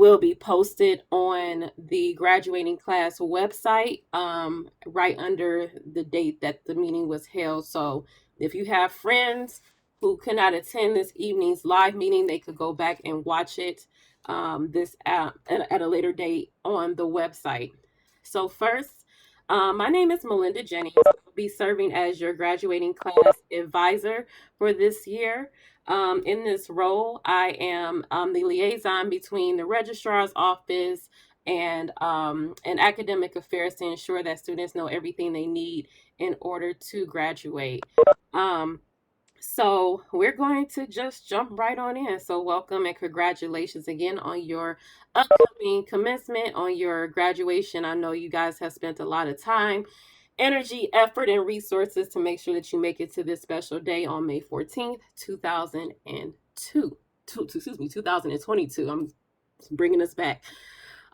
will be posted on the graduating class website right under the date that the meeting was held. So if you have friends who cannot attend this evening's live meeting, they could go back and watch it this at a later date on the website. So first, my name is Melinda Jennings. I'll be serving as your graduating class advisor for this year. In this role, I am the liaison between the registrar's office and academic affairs to ensure that students know everything they need in order to graduate. Um, so we're going to just jump right on in. So welcome and congratulations again on your upcoming commencement, on your graduation. I know you guys have spent a lot of time, energy, effort, and resources to make sure that you make it to this special day on May 14th, 2002. 2022. I'm bringing us back.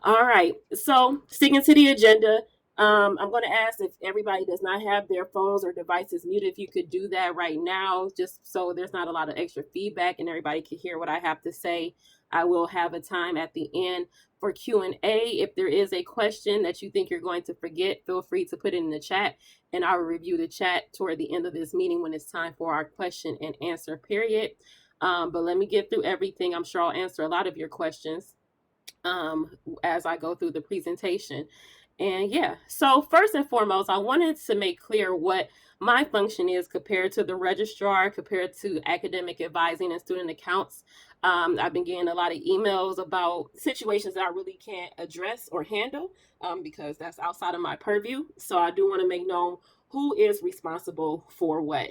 All right. So sticking to the agenda, I'm going to ask if everybody does not have their phones or devices muted, if you could do that right now, just so there's not a lot of extra feedback and everybody can hear what I have to say. I will have a time at the end for Q&A. If there is a question that you think you're going to forget, feel free to put it in the chat, and I will review the chat toward the end of this meeting when it's time for our question and answer period. But let me get through everything. I'm sure I'll answer a lot of your questions as I go through the presentation. And yeah, so first and foremost, I wanted to make clear what my function is compared to the registrar, compared to academic advising and student accounts. I've been getting a lot of emails about situations that I really can't address or handle because that's outside of my purview. So I do want to make known who is responsible for what.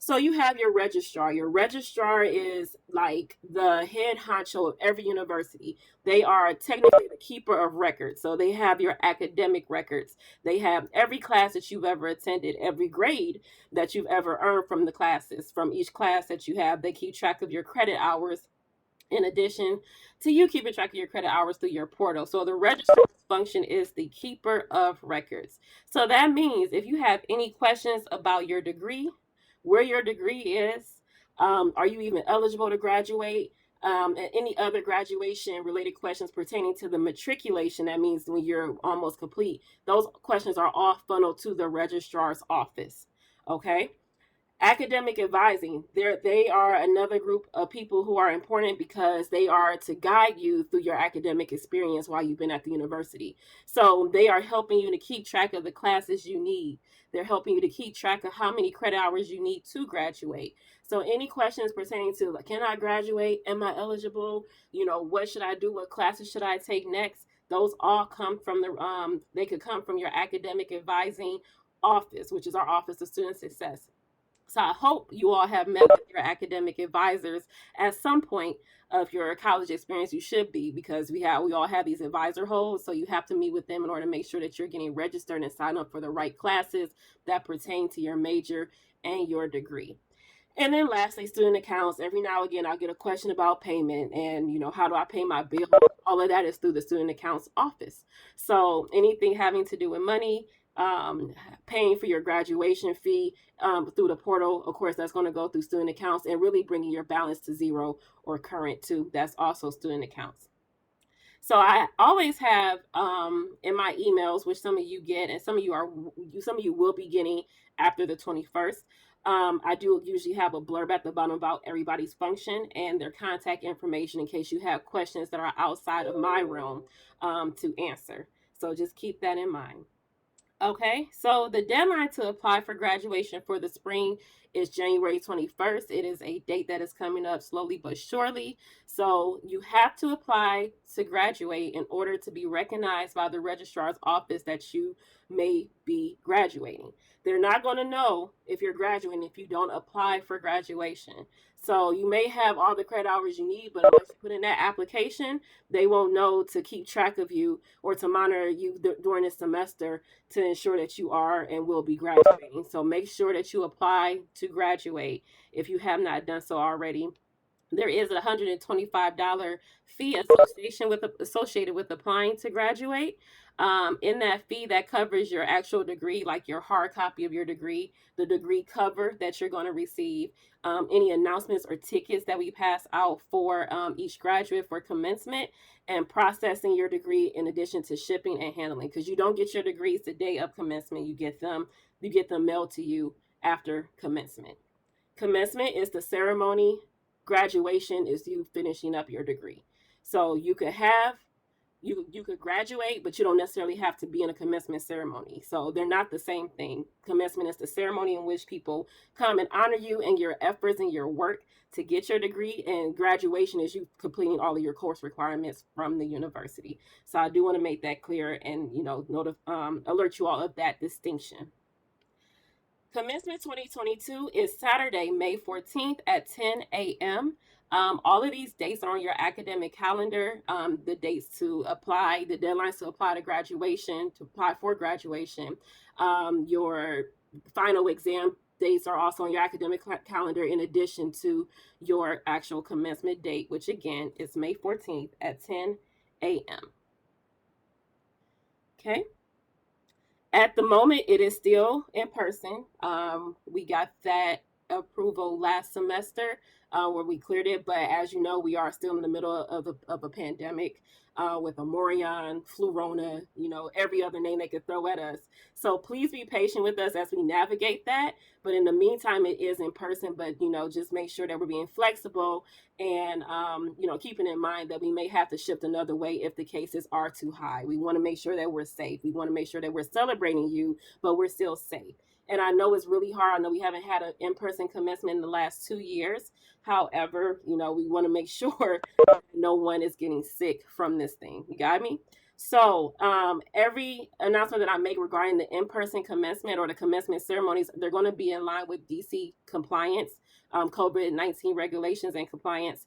So you have your registrar. Your registrar is like the head honcho of every university. They are technically the keeper of records. So they have your academic records. They have every class that you've ever attended, every grade that you've ever earned from the classes. From each class that you have, they keep track of your credit hours in addition to you keeping track of your credit hours through your portal. So the registrar's function is the keeper of records. So that means if you have any questions about your degree, where your degree is, are you even eligible to graduate, and any other graduation related questions pertaining to the matriculation, that means when you're almost complete, those questions are all funneled to the registrar's office. Okay. Academic advising, they are another group of people who are important because they are to guide you through your academic experience while you've been at the university. So they are helping you to keep track of the classes you need. They're helping you to keep track of how many credit hours you need to graduate. So any questions pertaining to, like, can I graduate? Am I eligible? What should I do? What classes should I take next? Those all come from they could come from your academic advising office, which is our Office of Student Success. So I hope you all have met with your academic advisors at some point of your college experience. You should be, because we all have these advisor holds. So you have to meet with them in order to make sure that you're getting registered and sign up for the right classes that pertain to your major and your degree. And then lastly, student accounts. Every now and again, I'll get a question about payment and, how do I pay my bill? All of that is through the student accounts office. So anything having to do with money, paying for your graduation fee through the portal, of course, that's going to go through student accounts, and really bringing your balance to zero or current too. That's also student accounts. So I always have in my emails, which some of you get, and some of you will be getting after the 21st. I do usually have a blurb at the bottom about everybody's function and their contact information in case you have questions that are outside of my realm to answer. So just keep that in mind. Okay, so the deadline to apply for graduation for the spring is January 21st. It is a date that is coming up slowly but surely. So you have to apply to graduate in order to be recognized by the registrar's office that you may be graduating. They're not going to know if you're graduating if you don't apply for graduation. So you may have all the credit hours you need, but unless you put in that application, they won't know to keep track of you or to monitor you during the semester to ensure that you are and will be graduating. So make sure that you apply to graduate if you have not done so already. There is a $125 fee associated with applying to graduate. In that fee, that covers your actual degree, like your hard copy of your degree, the degree cover that you're going to receive, any announcements or tickets that we pass out for each graduate for commencement, and processing your degree in addition to shipping and handling. Because you don't get your degrees the day of commencement, you get them mailed to you after commencement. Commencement is the ceremony. Graduation is you finishing up your degree. So you could graduate, but you don't necessarily have to be in a commencement ceremony. So they're not the same thing. Commencement is the ceremony in which people come and honor you and your efforts and your work to get your degree, and graduation is you completing all of your course requirements from the university. So I do want to make that clear and alert you all of that distinction. Commencement 2022 is Saturday, May 14th at 10 a.m. All of these dates are on your academic calendar. The dates to apply, the deadlines to apply to graduation, to apply for graduation. Your final exam dates are also on your academic calendar in addition to your actual commencement date, which again is May 14th at 10 a.m. Okay. At the moment, it is still in person. We got that approval last semester where we cleared it, but as you know, we are still in the middle of a pandemic with a Morion, Flurona, every other name they could throw at us. So please be patient with us as we navigate that. But in the meantime, it is in person, but just make sure that we're being flexible and keeping in mind that we may have to shift another way if the cases are too high. We want to make sure that we're safe. We want to make sure that we're celebrating you, but we're still safe. And I know it's really hard. I know we haven't had an in-person commencement in the last 2 years. However, we want to make sure no one is getting sick from this thing. You got me? So every announcement that I make regarding the in-person commencement or the commencement ceremonies, they're going to be in line with DC compliance, COVID-19 regulations and compliance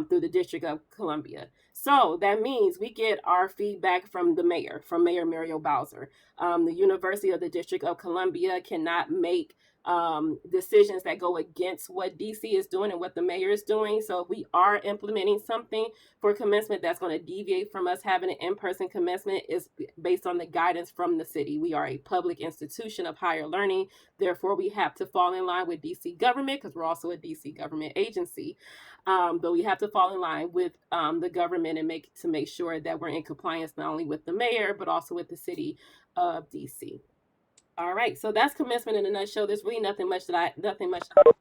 through the District of Columbia. So that means we get our feedback from the mayor, from Mayor Muriel Bowser. The University of the District of Columbia cannot make decisions that go against what DC is doing and what the mayor is doing. So if we are implementing something for commencement that's going to deviate from us having an in-person commencement, is based on the guidance from the city. We are a public institution of higher learning. Therefore, we have to fall in line with DC government because we're also a DC government agency. But we have to fall in line with the government and make sure that we're in compliance not only with the mayor, but also with the city of DC. All right, so that's commencement in a nutshell. There's really nothing much that I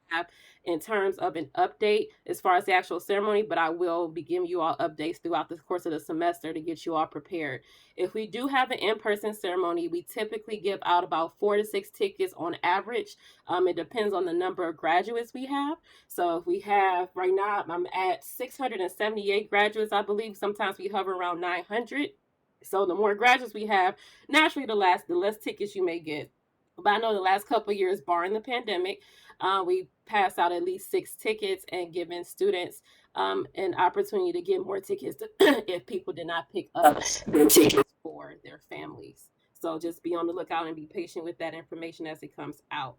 have in terms of an update as far as the actual ceremony, but I will be giving you all updates throughout the course of the semester to get you all prepared. If we do have an in-person ceremony, we typically give out about 4 to 6 tickets on average. It depends on the number of graduates we have. So if we have, right now, I'm at 678 graduates, I believe. Sometimes we hover around 900. So the more graduates we have, naturally the less tickets you may get. But I know the last couple of years, barring the pandemic, we passed out at least 6 tickets and given students an opportunity to get more tickets if people did not pick up their tickets for their families. So just be on the lookout and be patient with that information as it comes out.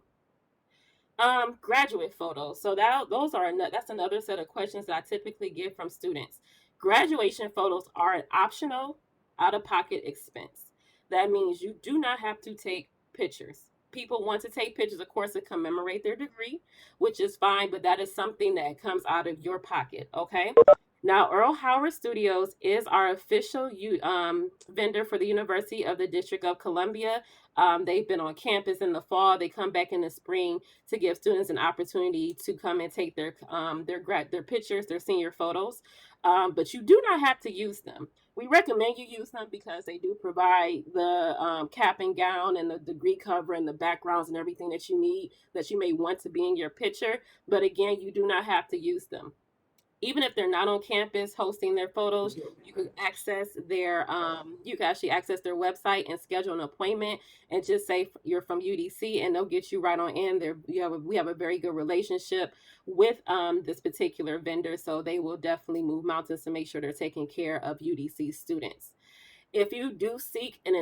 Graduate photos. So that's another set of questions that I typically get from students. Graduation photos are an optional out-of-pocket expense. That means you do not have to take pictures. People want to take pictures, of course, to commemorate their degree, which is fine, but that is something that comes out of your pocket, okay? Now, Earl Howard Studios is our official vendor for the University of the District of Columbia. They've been on campus in the fall. They come back in the spring to give students an opportunity to come and take their pictures, their senior photos. But you do not have to use them. We recommend you use them because they do provide the cap and gown and the degree cover and the backgrounds and everything that you need, that you may want to be in your picture. But again, you do not have to use them. Even if they're not on campus hosting their photos, you can actually access their website and schedule an appointment and just say you're from UDC and they'll get you right on in there. We have a very good relationship with this particular vendor, so they will definitely move mountains to make sure they're taking care of UDC students. If you do seek an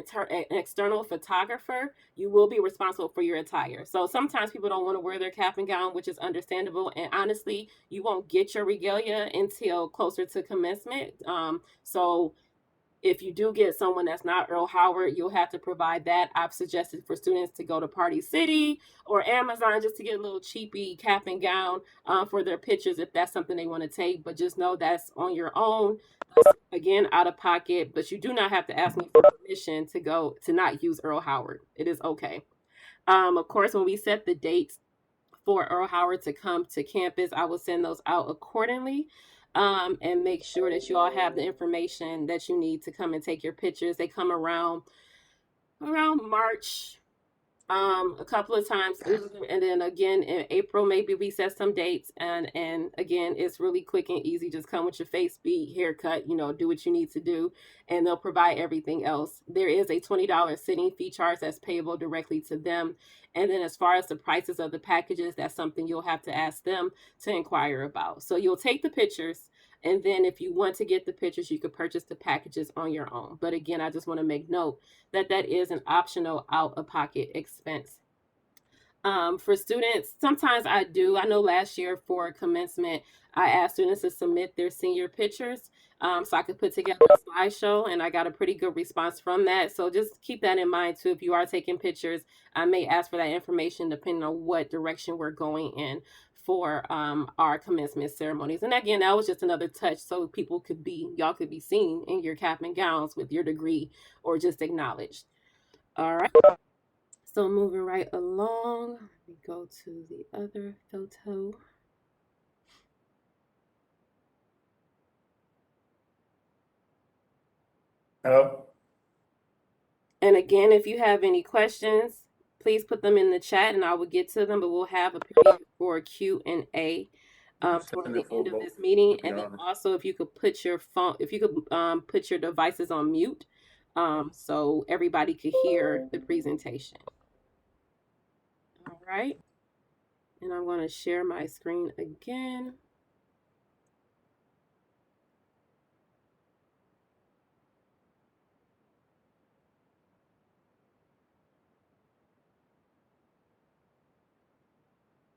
external photographer, you will be responsible for your attire. So sometimes people don't want to wear their cap and gown, which is understandable. And honestly, you won't get your regalia until closer to commencement. So if you do get someone that's not Earl Howard, you'll have to provide that. I've suggested for students to go to Party City or Amazon just to get a little cheapy cap and gown for their pictures if that's something they want to take. But just know that's on your own. That's, again, out of pocket. But you do not have to ask me for permission to go to not use Earl Howard. It is okay. Of course, when we set the dates for Earl Howard to come to campus, I will send those out accordingly. And make sure that you all have the information that you need to come and take your pictures. They come around March, a couple of times, and then again in April maybe we set some dates, and again it's really quick and easy. Just come with your face beat, haircut, do what you need to do, and they'll provide everything else. There is a $20 sitting fee charge that's payable directly to them, and then as far as the prices of the packages, that's something you'll have to ask them to inquire about. So you'll take the pictures, and then if you want to get the pictures, you could purchase the packages on your own. But again, I just want to make note that is an optional out-of-pocket expense. For students, sometimes I know last year for commencement, I asked students to submit their senior pictures so I could put together a slideshow, and I got a pretty good response from that. So just keep that in mind too. If you are taking pictures, I may ask for that information depending on what direction we're going in for our commencement ceremonies. And again, that was just another touch so y'all could be seen in your cap and gowns with your degree or just acknowledged. All right. So moving right along, let me go to the other photo. Hello. And again, if you have any questions, please put them in the chat and I will get to them, but we'll have a period for Q&A toward the end of this meeting. And then also if you could put your put your devices on mute so everybody could hear the presentation. All right. And I'm going to share my screen again.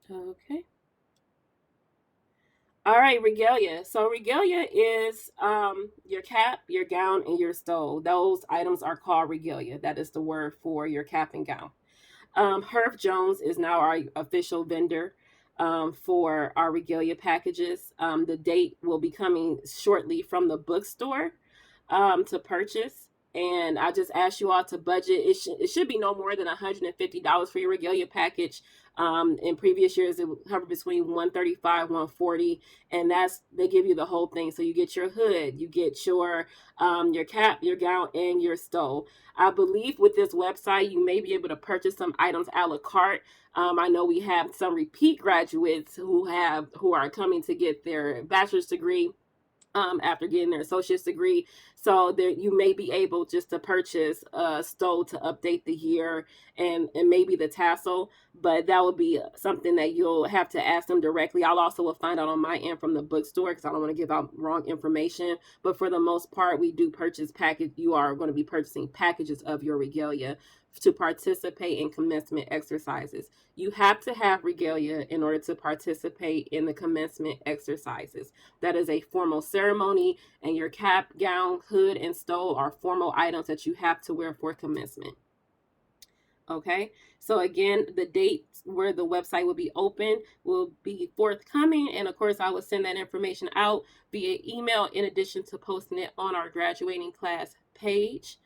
Okay. All right, regalia. So regalia is your cap, your gown, and your stole. Those items are called regalia. That is the word for your cap and gown. Herb Jones is now our official vendor for our regalia packages. The date will be coming shortly from the bookstore to purchase. And I just ask you all to budget. It should be no more than $150 for your regalia package. In previous years, it hovered between $135, $140, and they give you the whole thing. So you get your hood, you get your cap, your gown, and your stole. I believe with this website, you may be able to purchase some items a la carte. I know we have some repeat graduates who are coming to get their bachelor's degree after getting their associate's degree. So there, you may be able just to purchase a stole to update the year and maybe the tassel, but that would be something that you'll have to ask them directly. I'll also will find out on my end from the bookstore because I don't want to give out wrong information. But for the most part, we do purchase package. You are going to be purchasing packages of your regalia to participate in commencement exercises. You have to have regalia in order to participate in the commencement exercises. That is a formal ceremony, and your cap, gown, hood, and stole are formal items that you have to wear for commencement. Okay, so again, the date where the website will be open will be forthcoming, and of course I will send that information out via email in addition to posting it on our graduating class page.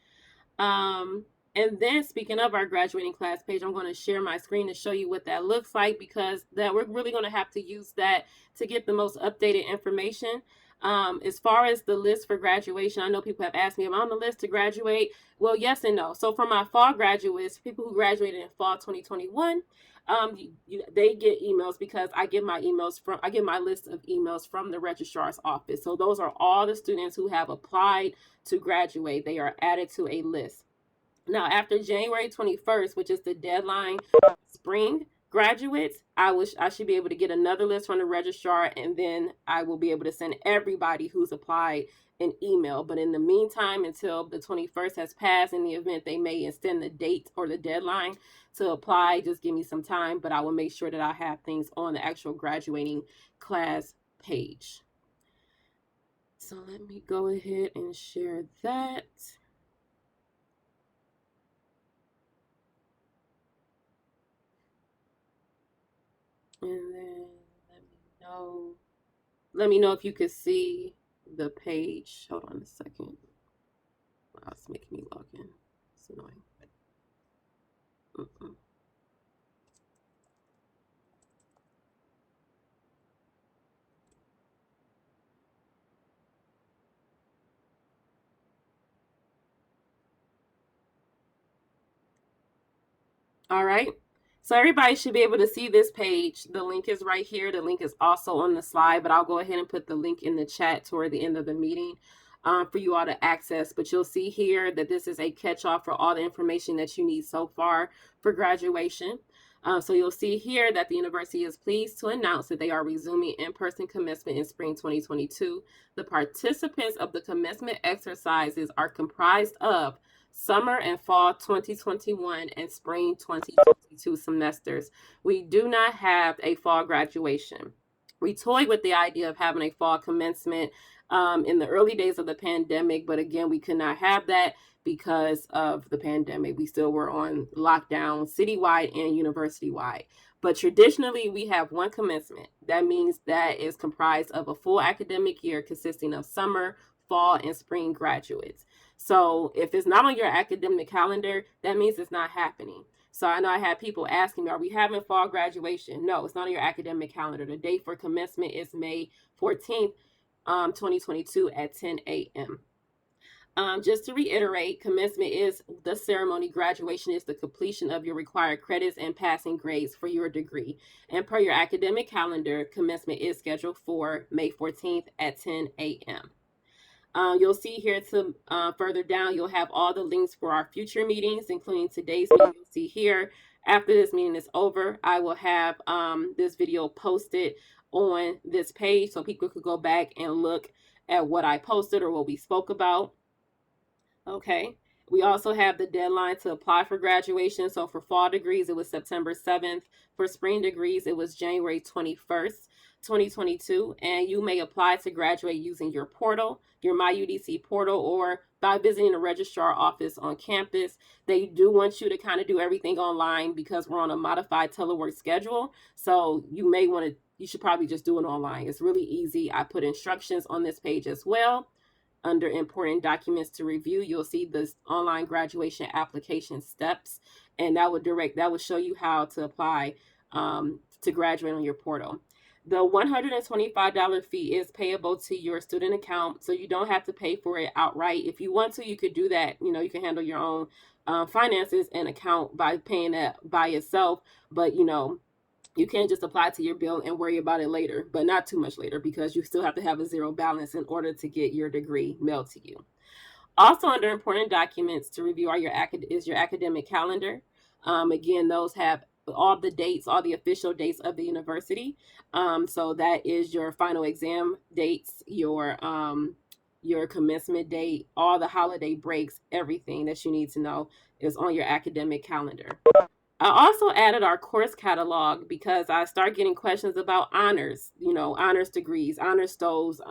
And then speaking of our graduating class page, I'm going to share my screen to show you what that looks like, because we're really going to have to use that to get the most updated information. As far as the list for graduation, I know people have asked me, am I on the list to graduate? Well, yes and no. So for my fall graduates, people who graduated in fall 2021, they get emails because I get my list of emails from the registrar's office. So those are all the students who have applied to graduate. They are added to a list. Now, after January 21st, which is the deadline spring, graduates, I should be able to get another list from the registrar, and then I will be able to send everybody who's applied an email. But in the meantime, until the 21st has passed, in the event they may extend the date or the deadline to apply, just give me some time, but I will make sure that I have things on the actual graduating class page. So let me go ahead and share that. And then let me know if you could see the page. Hold on a second. Wow, it's making me log in. It's annoying. Mm-mm. All right. So everybody should be able to see this page. The link is right here. The link is also on the slide, but I'll go ahead and put the link in the chat toward the end of the meeting for you all to access. But you'll see here that this is a catch-all for all the information that you need so far for graduation. So you'll see here that the university is pleased to announce that they are resuming in-person commencement in spring 2022. The participants of the commencement exercises are comprised of summer and fall 2021 and spring 2022 semesters. We do not have a fall graduation. We toyed with the idea of having a fall commencement in the early days of the pandemic, but again, we could not have that because of the pandemic. We still were on lockdown citywide and university wide. But traditionally, we have one commencement. That means that is comprised of a full academic year consisting of summer, fall, and spring graduates. So if it's not on your academic calendar, that means it's not happening. So I know I had people asking me, are we having fall graduation? No, it's not on your academic calendar. The date for commencement is May 14th, 2022 at 10 a.m. Just to reiterate, commencement is the ceremony. Graduation is the completion of your required credits and passing grades for your degree. And per your academic calendar, commencement is scheduled for May 14th at 10 a.m. You'll see here to further down, you'll have all the links for our future meetings, including today's meeting. You'll see here, after this meeting is over, I will have this video posted on this page so people could go back and look at what I posted or what we spoke about. Okay. We also have the deadline to apply for graduation. So for fall degrees, it was September 7th. For spring degrees, it was January 21st, 2022. And you may apply to graduate using your portal, your My UDC portal, or by visiting the registrar office on campus. They do want you to kind of do everything online because we're on a modified telework schedule. So you should probably just do it online. It's really easy. I put instructions on this page as well. Under important documents to review, you'll see the online graduation application steps, and that will show you how to apply to graduate on your portal. The $125 fee is payable to your student account, so you don't have to pay for it outright. If you want to, you could do that. You can handle your own finances and account by paying that by yourself, but you can't just apply to your bill and worry about it later, but not too much later, because you still have to have a zero balance in order to get your degree mailed to you. Also, under important documents to review is your academic calendar. Again, those have all the dates, all the official dates of the university. So that is your final exam dates, your commencement date, all the holiday breaks, everything that you need to know is on your academic calendar. I also added our course catalog because I start getting questions about honors, honors degrees, honor stoves,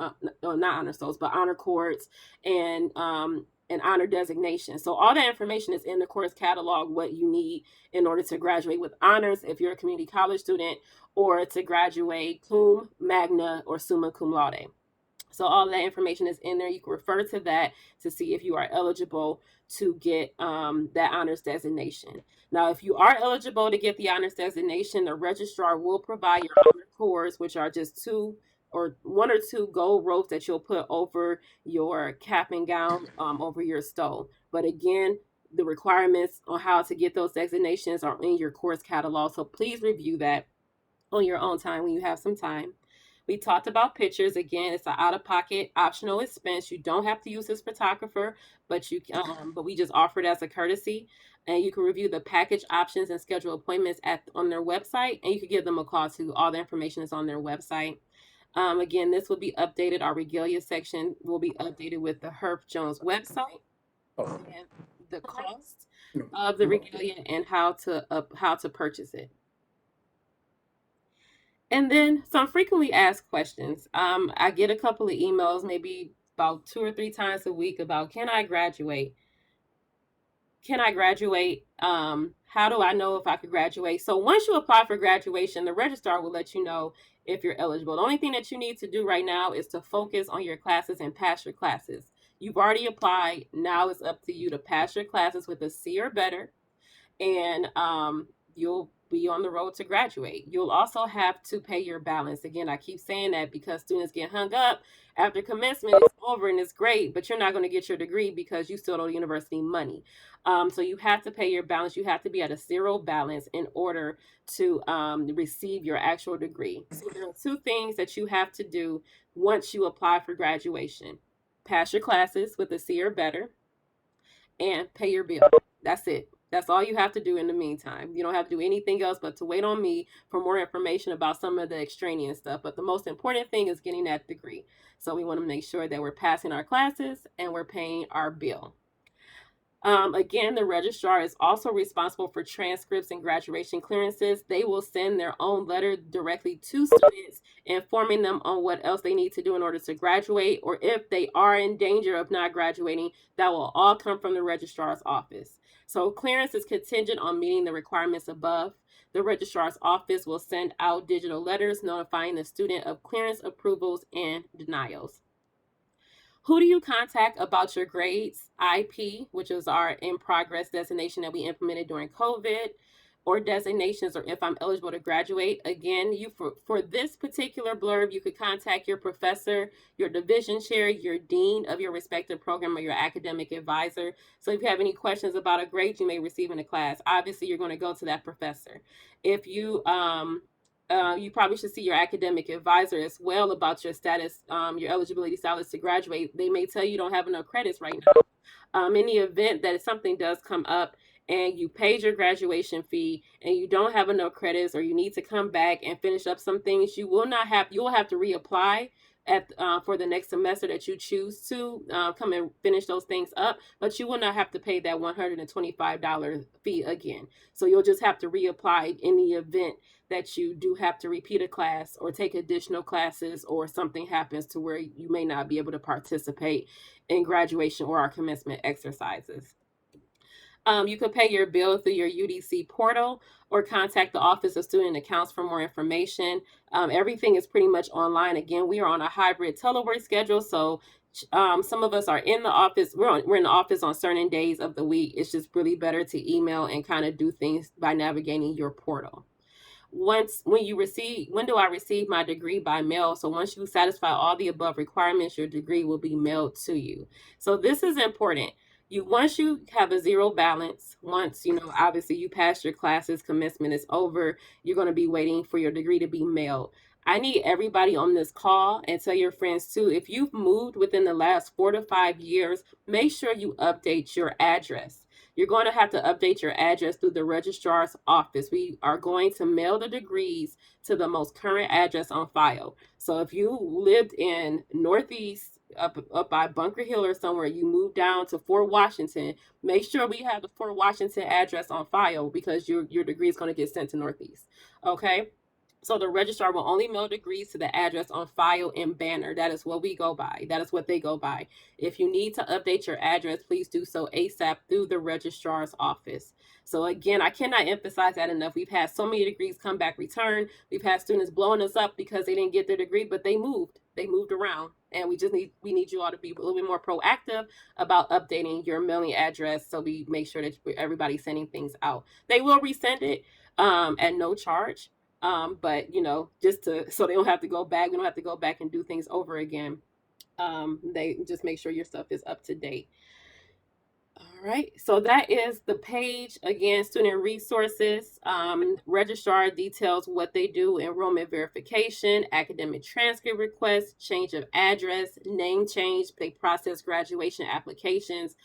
not honor stoves, but honor courts and honor designation. So all that information is in the course catalog, what you need in order to graduate with honors if you're a community college student, or to graduate cum, magna, or summa cum laude. So all that information is in there. You can refer to that to see if you are eligible to get that honors designation. Now, if you are eligible to get the honors designation, the registrar will provide your honor cords, which are just one or two gold ropes that you'll put over your cap and gown, over your stole. But again, the requirements on how to get those designations are in your course catalog. So please review that on your own time when you have some time. We talked about pictures. Again, it's an out-of-pocket optional expense. You don't have to use this photographer, but but we just offer it as a courtesy. And you can review the package options and schedule appointments on their website. And you can give them a call too. All the information is on their website. Again, this will be updated. Our Regalia section will be updated with the Herb Jones website and the cost of the Regalia and how to purchase it. And then some frequently asked questions. I get a couple of emails, maybe about 2 or 3 times a week, about can I graduate? Can I graduate? How do I know if I could graduate? So once you apply for graduation, the registrar will let you know if you're eligible. The only thing that you need to do right now is to focus on your classes and pass your classes. You've already applied. Now it's up to you to pass your classes with a C or better, and you'll be on the road to graduate. You'll also have to pay your balance. Again, I keep saying that because students get hung up after commencement. It's over and it's great, but you're not going to get your degree because you still owe the university money. So you have to pay your balance. You have to be at a zero balance in order to receive your actual degree. So there are 2 things that you have to do once you apply for graduation: pass your classes with a C or better, and pay your bill. That's it. That's all you have to do in the meantime. You don't have to do anything else but to wait on me for more information about some of the extraneous stuff. But the most important thing is getting that degree. So we want to make sure that we're passing our classes and we're paying our bill. Again, the registrar is also responsible for transcripts and graduation clearances. They will send their own letter directly to students, informing them on what else they need to do in order to graduate, or if they are in danger of not graduating. That will all come from the registrar's office. So clearance is contingent on meeting the requirements above. The registrar's office will send out digital letters notifying the student of clearance approvals and denials. Who do you contact about your grades? IP, which is our in progress designation that we implemented during COVID, or designations, or if I'm eligible to graduate. Again, for this particular blurb, you could contact your professor, your division chair, your dean of your respective program, or your academic advisor. So if you have any questions about a grade you may receive in a class, obviously you're going to go to that professor. If you you probably should see your academic advisor as well about your status, your eligibility status to graduate. They may tell you don't have enough credits right now. In the event that if something does come up and you paid your graduation fee and you don't have enough credits, or you need to come back and finish up some things, you will have to reapply for the next semester that you choose to come and finish those things up, but you will not have to pay that $125 fee again. So you'll just have to reapply in the event that you do have to repeat a class or take additional classes, or something happens to where you may not be able to participate in graduation or our commencement exercises. You can pay your bill through your UDC portal or contact the Office of Student Accounts for more information. Everything is pretty much online. Again, we are on a hybrid telework schedule, so some of us are in the office. We're in the office on certain days of the week. It's just really better to email and kind of do things by navigating your portal. When do I receive my degree? By mail. So once you satisfy all the above requirements, your degree will be mailed to you. So this is important. Once you have a zero balance, once obviously you pass your classes, commencement is over, you're going to be waiting for your degree to be mailed. I need everybody on this call, and tell your friends too, if you've moved within the last 4 to 5 years, make sure you update your address. You're going to have to update your address through the registrar's office. We are going to mail the degrees to the most current address on file. So if you lived in Northeast, up by Bunker Hill or somewhere, you moved down to Fort Washington, make sure we have the Fort Washington address on file, because your degree is going to get sent to Northeast. Okay? So the registrar will only mail degrees to the address on file in Banner. That is what we go by. That is what they go by. If you need to update your address, please do so ASAP through the registrar's office. So again, I cannot emphasize that enough. We've had so many degrees come back returned. We've had students blowing us up because they didn't get their degree, but they moved. They moved around. And we need you all to be a little bit more proactive about updating your mailing address, so we make sure that everybody's sending things out. They will resend it at no charge. But so they don't have to go back. We don't have to go back and do things over again. They just make sure your stuff is up to date. All All right, so that is the page. Again, student resources. Registrar details what they do: enrollment verification, academic transcript requests, change of address, name change. They process graduation applications,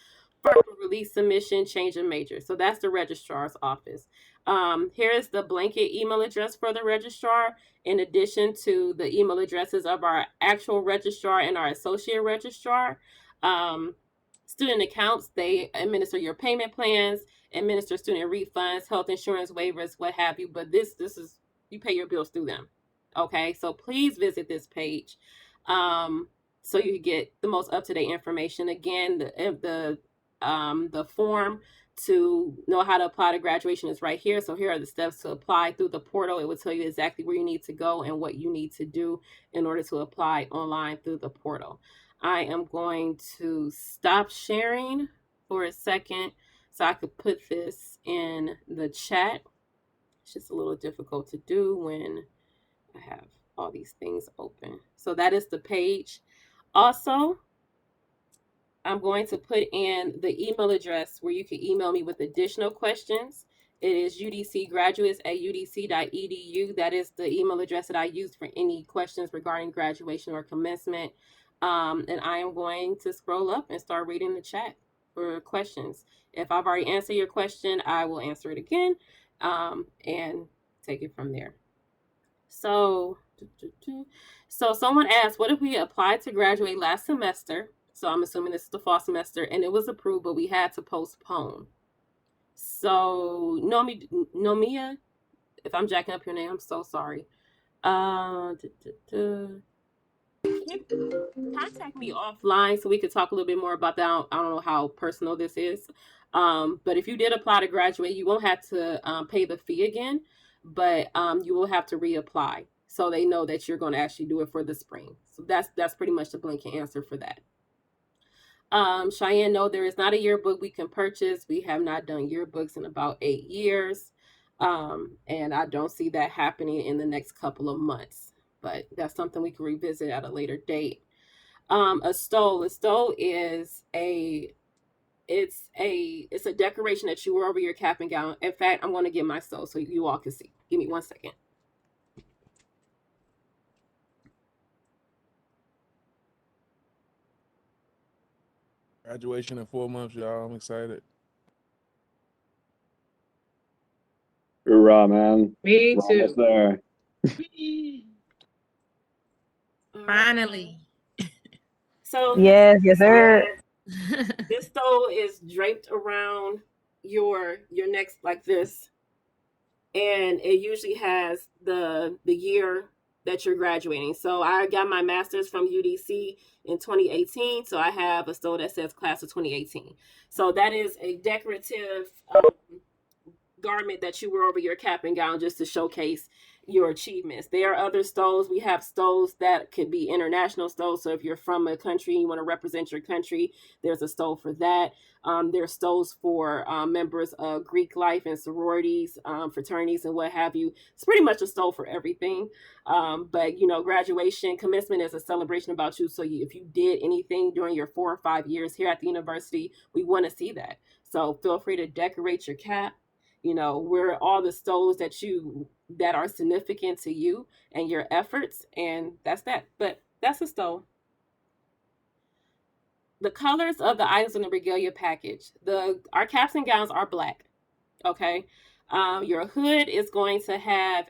FERPA release submission, change of major. So that's the registrar's office. Here is the blanket email address for the registrar, in addition to the email addresses of our actual registrar and our associate registrar. Student accounts, they administer your payment plans, administer student refunds, health insurance waivers, what have you. But this is, you pay your bills through them. Okay, so please visit this page, so you get the most up-to-date information. Again, the form to know how to apply to graduation is right here. So here are the steps to apply through the portal. It will tell you exactly where you need to go and what you need to do in order to apply online through the portal. I am going to stop sharing for a second so I could put this in the chat. It's just a little difficult to do when I have all these things open. So that is the page. Also, I'm going to put in the email address where you can email me with additional questions. It is udcgraduates@udc.edu. That is the email address that I use for any questions regarding graduation or commencement. And I am going to scroll up and start reading the chat for questions. If I've already answered your question, I will answer it again, and take it from there. So someone asked, what if we applied to graduate last semester? So I'm assuming this is the fall semester, and it was approved, but we had to postpone. So Nomia, if I'm jacking up your name, I'm so sorry. Contact me offline so we could talk a little bit more about that. I don't know how personal this is. But if you did apply to graduate, you won't have to pay the fee again, but you will have to reapply so they know that you're going to actually do it for the spring. So that's pretty much the blanket answer for that. Cheyenne, no, there is not a yearbook we can purchase. We have not done yearbooks in about 8 years. And I don't see that happening in the next couple of months, but that's something we can revisit at a later date. A stole is it's a decoration that you wear over your cap and gown. In fact, I'm going to get my stole so you all can see. Give me 1 second. Graduation in 4 months, y'all. I'm excited. Hoorah, man. Me We're too. almost there. Finally. So Yes, sir. this stole is draped around your neck like this, and it usually has the year that you're graduating. So I got my master's from UDC in 2018, so I have a stole that says class of 2018. So that is a decorative garment that you wear over your cap and gown just to showcase your achievements. There are other stoles. We have stoles that could be international stoles. So if you're from a country and you want to represent your country, there's a stole for that. There's stoles for members of Greek life and sororities, fraternities, and what have you. It's pretty much a stole for everything. But graduation, commencement is a celebration about you. So if you did anything during your 4 or 5 years here at the university, we want to see that. So feel free to decorate your cap. Wear all the stoles that are significant to you and your efforts, and that's that. But that's a stole. The colors of the items in the regalia package. Our caps and gowns are black. Okay. Your hood is going to have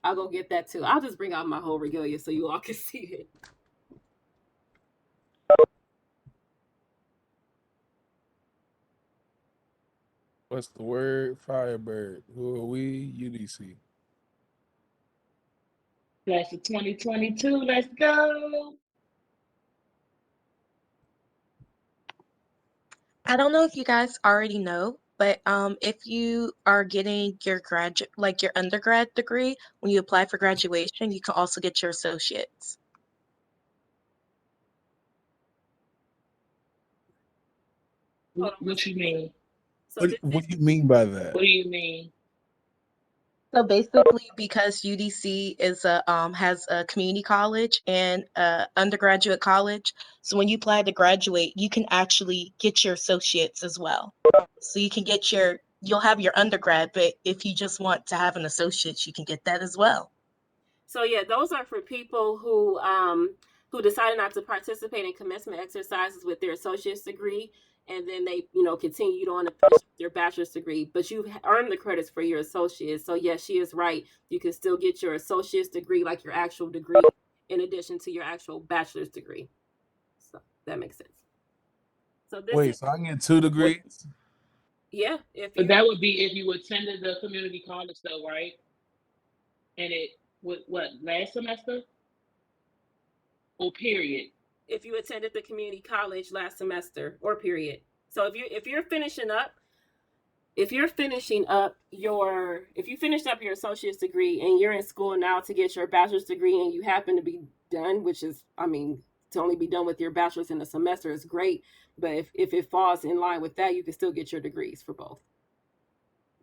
I'll go get that too. I'll just bring out my whole regalia so you all can see it. What's the word? Firebird. Who are we? UDC. Class of 2022. Let's go. I don't know if you guys already know, but if you are getting your your undergrad degree, when you apply for graduation, you can also get your associates. What you mean? So What do you mean by that? What do you mean? So basically, because UDC is a has a community college and a undergraduate college, so when you apply to graduate, you can actually get your associates as well. So you can get you'll have your undergrad, but if you just want to have an associate, you can get that as well. So yeah, those are for people who decided not to participate in commencement exercises with their associate's degree, and then they continued on to finish their bachelor's degree. But you've earned the credits for your associate's. So yes, she is right. You can still get your associate's degree, like your actual degree, in addition to your actual bachelor's degree. So that makes sense. So this Wait, is so I can get 2 degrees? yeah. If But you that would be if you attended the community college though, right? And it would what last semester or period? if you attended the community college last semester or period. So if you're finishing up if you finished up your associate's degree and you're in school now to get your bachelor's degree and you happen to be done, which is to only be done with your bachelor's in a semester is great, but if it falls in line with that, you can still get your degrees for both.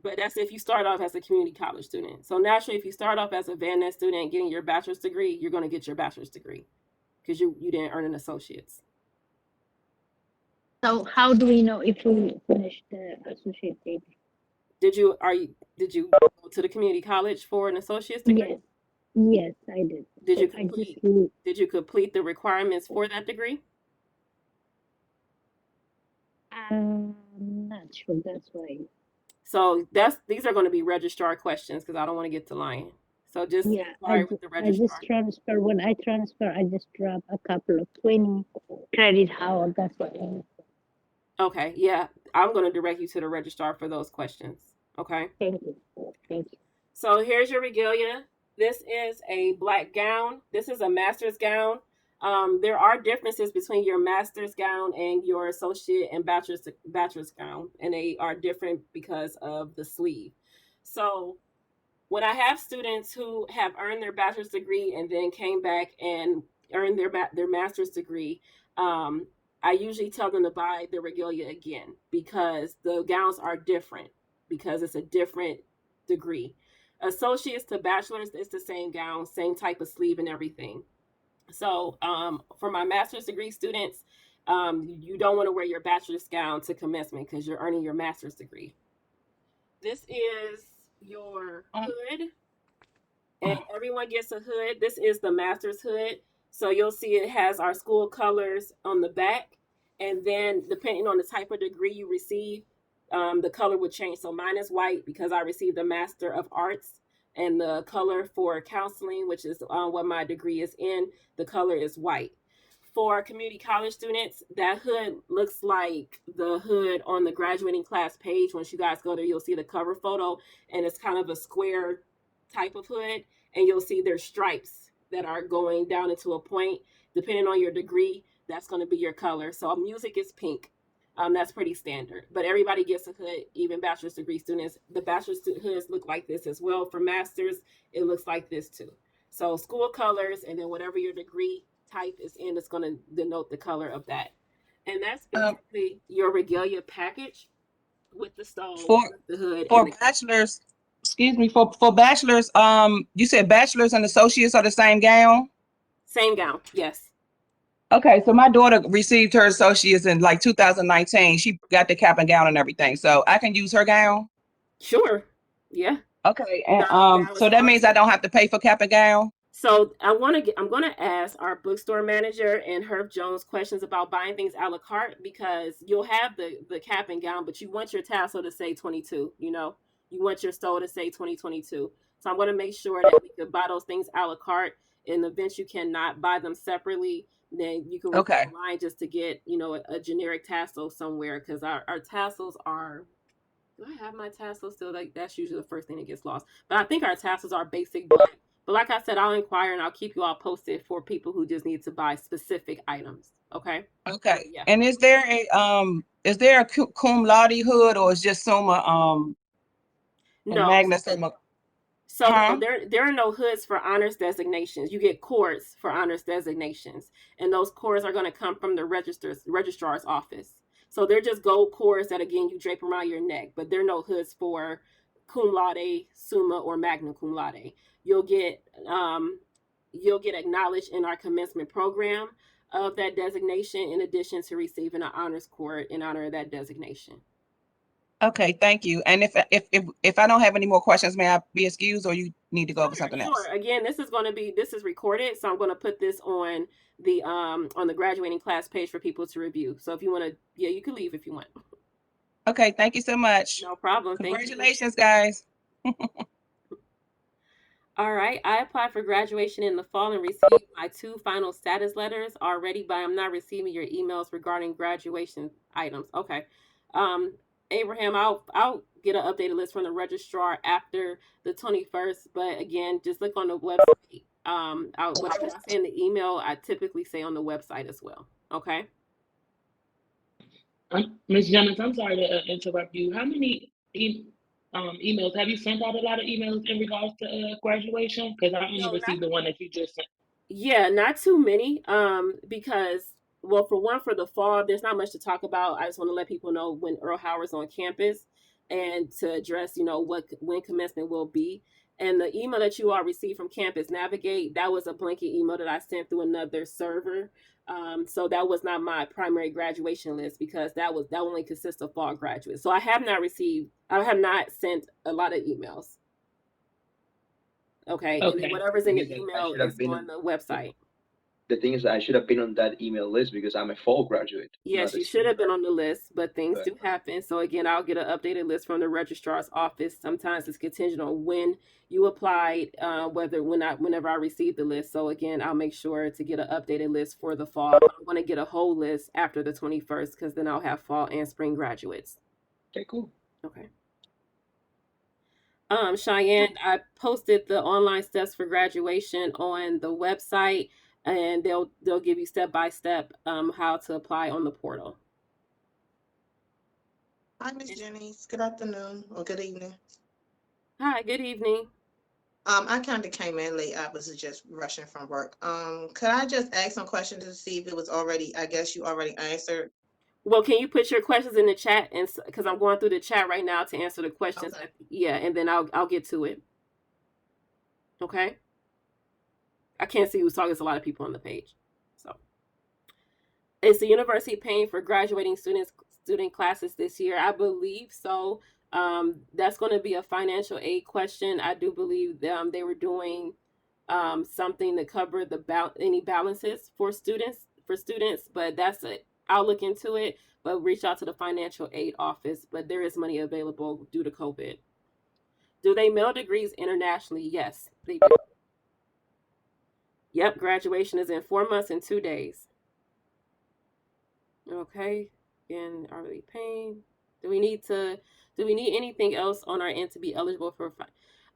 But that's if you start off as a community college student. So naturally, if you start off as a Van Ness student getting your bachelor's degree, you're going to get your bachelor's degree because you didn't earn an associate's. So how do we know if we finished the associate degree? Did you go to the community college for an associate's degree? Yes, I did. Did you So I just complete the requirements for that degree? I'm not sure. That's why. So these are going to be registrar questions because I don't want to get to lying. So just Yeah, inquire with the I just registrar. transfer. When I transfer, I just drop a couple of 20 credit hour. That's what I need. Okay, yeah, I'm going to direct you to the registrar for those questions. Okay. Thank you. Thank you. So here's your regalia. This is a black gown. This is a master's gown. There are differences between your master's gown and your associate and bachelor's gown, and they are different because of the sleeve. So when I have students who have earned their bachelor's degree and then came back and earned their master's degree, I usually tell them to buy the regalia again because the gowns are different because it's a different degree. Associates to bachelor's, it's the same gown, same type of sleeve and everything. So for my master's degree students, you don't want to wear your bachelor's gown to commencement because you're earning your master's degree. This is your hood, and everyone gets a hood. This is the master's hood. So you'll see it has our school colors on the back. And then depending on the type of degree you receive, the color would change. So mine is white because I received a Master of Arts. And the color for counseling, which is what my degree is in, the color is white. For community college students, that hood looks like the hood on the graduating class page. Once you guys go there, you'll see the cover photo, and it's kind of a square type of hood, and you'll see there's stripes that are going down into a point. Depending on your degree, that's going to be your color. So music is pink. That's pretty standard, but everybody gets a hood, even bachelor's degree students. The bachelor's hoods look like this as well. For masters, it looks like this too. So school colors, and then whatever your degree type is in, it's going to denote the color of that. And that's basically your regalia package with the stole, For the hood, for and the bachelors, excuse me, for bachelors, you said bachelors and associates are the same gown? same gown. Yes. Okay, so my daughter received her associates in like 2019. She got the cap and gown and everything, so I can use her gown. Sure. Yeah. Okay, and Gown is so that means I awesome. don't have to pay for cap and gown. So I'm gonna ask our bookstore manager and Herb Jones questions about buying things a la carte because you'll have the cap and gown, but you want your tassel to say 22. You want your stole to say 2022. So I'm gonna make sure that we could buy those things a la carte. In the event you cannot buy them separately, then you can work Okay. online just to get a generic tassel somewhere because our tassels are. Do I have my tassels still? Like that's usually the first thing that gets lost. But I think our tassels are basic black. But like I said, I'll inquire and I'll keep you all posted for people who just need to buy specific items. Okay. Okay. Yeah. And is there a cum laude hood or is just Summa and No. Magna Summa? So no, Huh? there are no hoods for honors designations. You get cords for honors designations, and those cords are going to come from the registrar's office. So they're just gold cords that again you drape around your neck, but there are no hoods for cum laude, summa, or magna cum laude. You'll get acknowledged in our commencement program of that designation, in addition to receiving an honors cord in honor of that designation. Okay, thank you. And if I don't have any more questions, may I be excused, or you need to go over something else? Sure. Again, this is recorded, so I'm going to put this on the graduating class page for people to review. So if you want to, yeah, you can leave if you want. Okay, thank you so much. No problem. Congratulations, guys. All right. I applied for graduation in the fall and received my 2 final status letters already, but I'm not receiving your emails regarding graduation items. Okay. Abraham, I'll get an updated list from the registrar after the 21st. But again, just look on the website. Whatever I say in the email, I typically say on the website as well. Okay. Ms. Jennings, I'm sorry to interrupt you. How many emails have you sent out? A lot of emails in regards to graduation, because I only received the one that you just sent. Yeah, not too many. Because, well, for the fall, there's not much to talk about. I just want to let people know when Earl Howard's on campus, and to address, when commencement will be. And the email that you all received from Campus Navigate, that was a blanket email that I sent through another server. So that was not my primary graduation list, because that only consists of fall graduates. So I have not sent a lot of emails. Okay. And then whatever's in the email is on the website. The thing is, I should have been on that email list because I'm a fall graduate. Yes, you should have been on the list, but things do happen. So again, I'll get an updated list from the registrar's office. Sometimes it's contingent on when you applied, whenever I receive the list. So again, I'll make sure to get an updated list for the fall. I'm going to get a whole list after the 21st, because then I'll have fall and spring graduates. Okay, cool. Okay. Cheyenne, I posted the online steps for graduation on the website, and they'll give you step by step how to apply on the portal. Hi, Ms. Jennings. Good afternoon or good evening. Hi, good evening. I kind of came in late. I was just rushing from work. Could I just ask some questions to see if it was already, I guess you already answered? Well, can you put your questions in the chat, and because I'm going through the chat right now to answer the questions. Okay. Yeah, and then I'll get to it. Okay. I can't see who's talking. There's a lot of people on the page. So, is the university paying for graduating student classes this year? I believe so. That's going to be a financial aid question. I do believe they were doing something to cover any balances for students, but that's it. I'll look into it, but reach out to the financial aid office. But there is money available due to COVID. Do they mail degrees internationally? Yes, they do. Yep, graduation is in 4 months and 2 days. Okay, and are we paying? Do we need anything else on our end to be eligible for?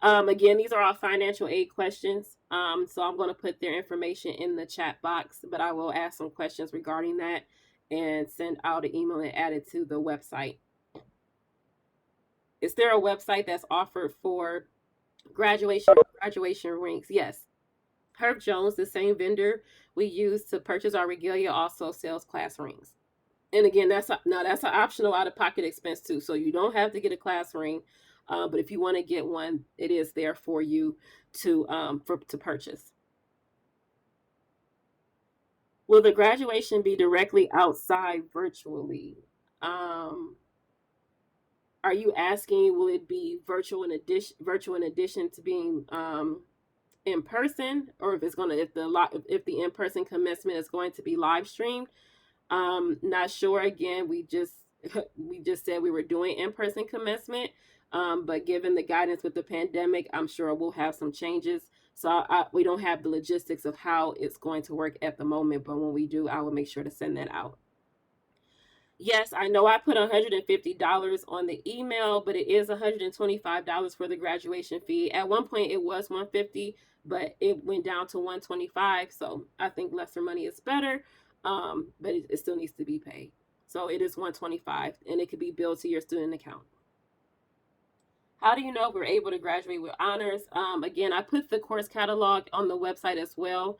Again, these are all financial aid questions. So I'm going to put their information in the chat box, but I will ask some questions regarding that and send out an email and add it to the website. Is there a website that's offered for graduation rings? Yes. Herb Jones, the same vendor we use to purchase our Regalia, also sells class rings. And again, that's an optional out-of-pocket expense too. So you don't have to get a class ring, but if you want to get one, it is there for you to purchase. Will the graduation be directly outside virtually? Are you asking, will it be virtual in addition to being in person, or if the in-person commencement is going to be live streamed? Not sure. Again, we just said we were doing in-person commencement, but given the guidance with the pandemic, I'm sure we'll have some changes. So we don't have the logistics of how it's going to work at the moment, but when we do, I will make sure to send that out. Yes, I know I put $150 on the email, but it is $125 for the graduation fee. At one point it was $150, but it went down to $125. So I think lesser money is better, but it still needs to be paid. So it is $125, and it could be billed to your student account. How do you know if we're able to graduate with honors? Again, I put the course catalog on the website as well.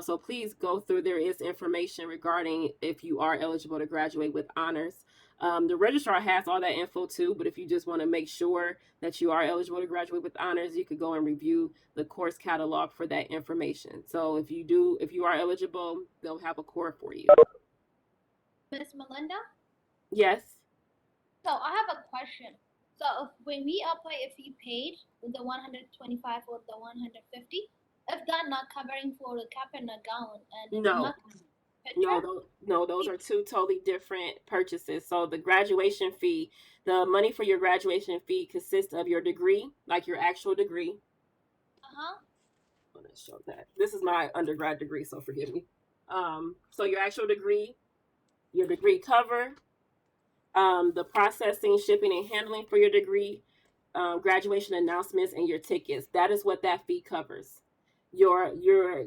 So please go through. There is information regarding if you are eligible to graduate with honors. The registrar has all that info too, but if you just want to make sure that you are eligible to graduate with honors, you could go and review the course catalog for that information. So if you are eligible, they'll have a core for you. Miss Melinda? Yes. So I have a question. So when we apply, if we paid with the 125 or the 150, if that not covering for the cap and the gown and No. not picture? No, those are two totally different purchases. So the graduation fee, the money for your graduation fee consists of your degree, like your actual degree. I'm gonna show that. This is my undergrad degree, so forgive me. So your actual degree, your degree cover, the processing, shipping, and handling for your degree, graduation announcements, and your tickets. That is what that fee covers. Your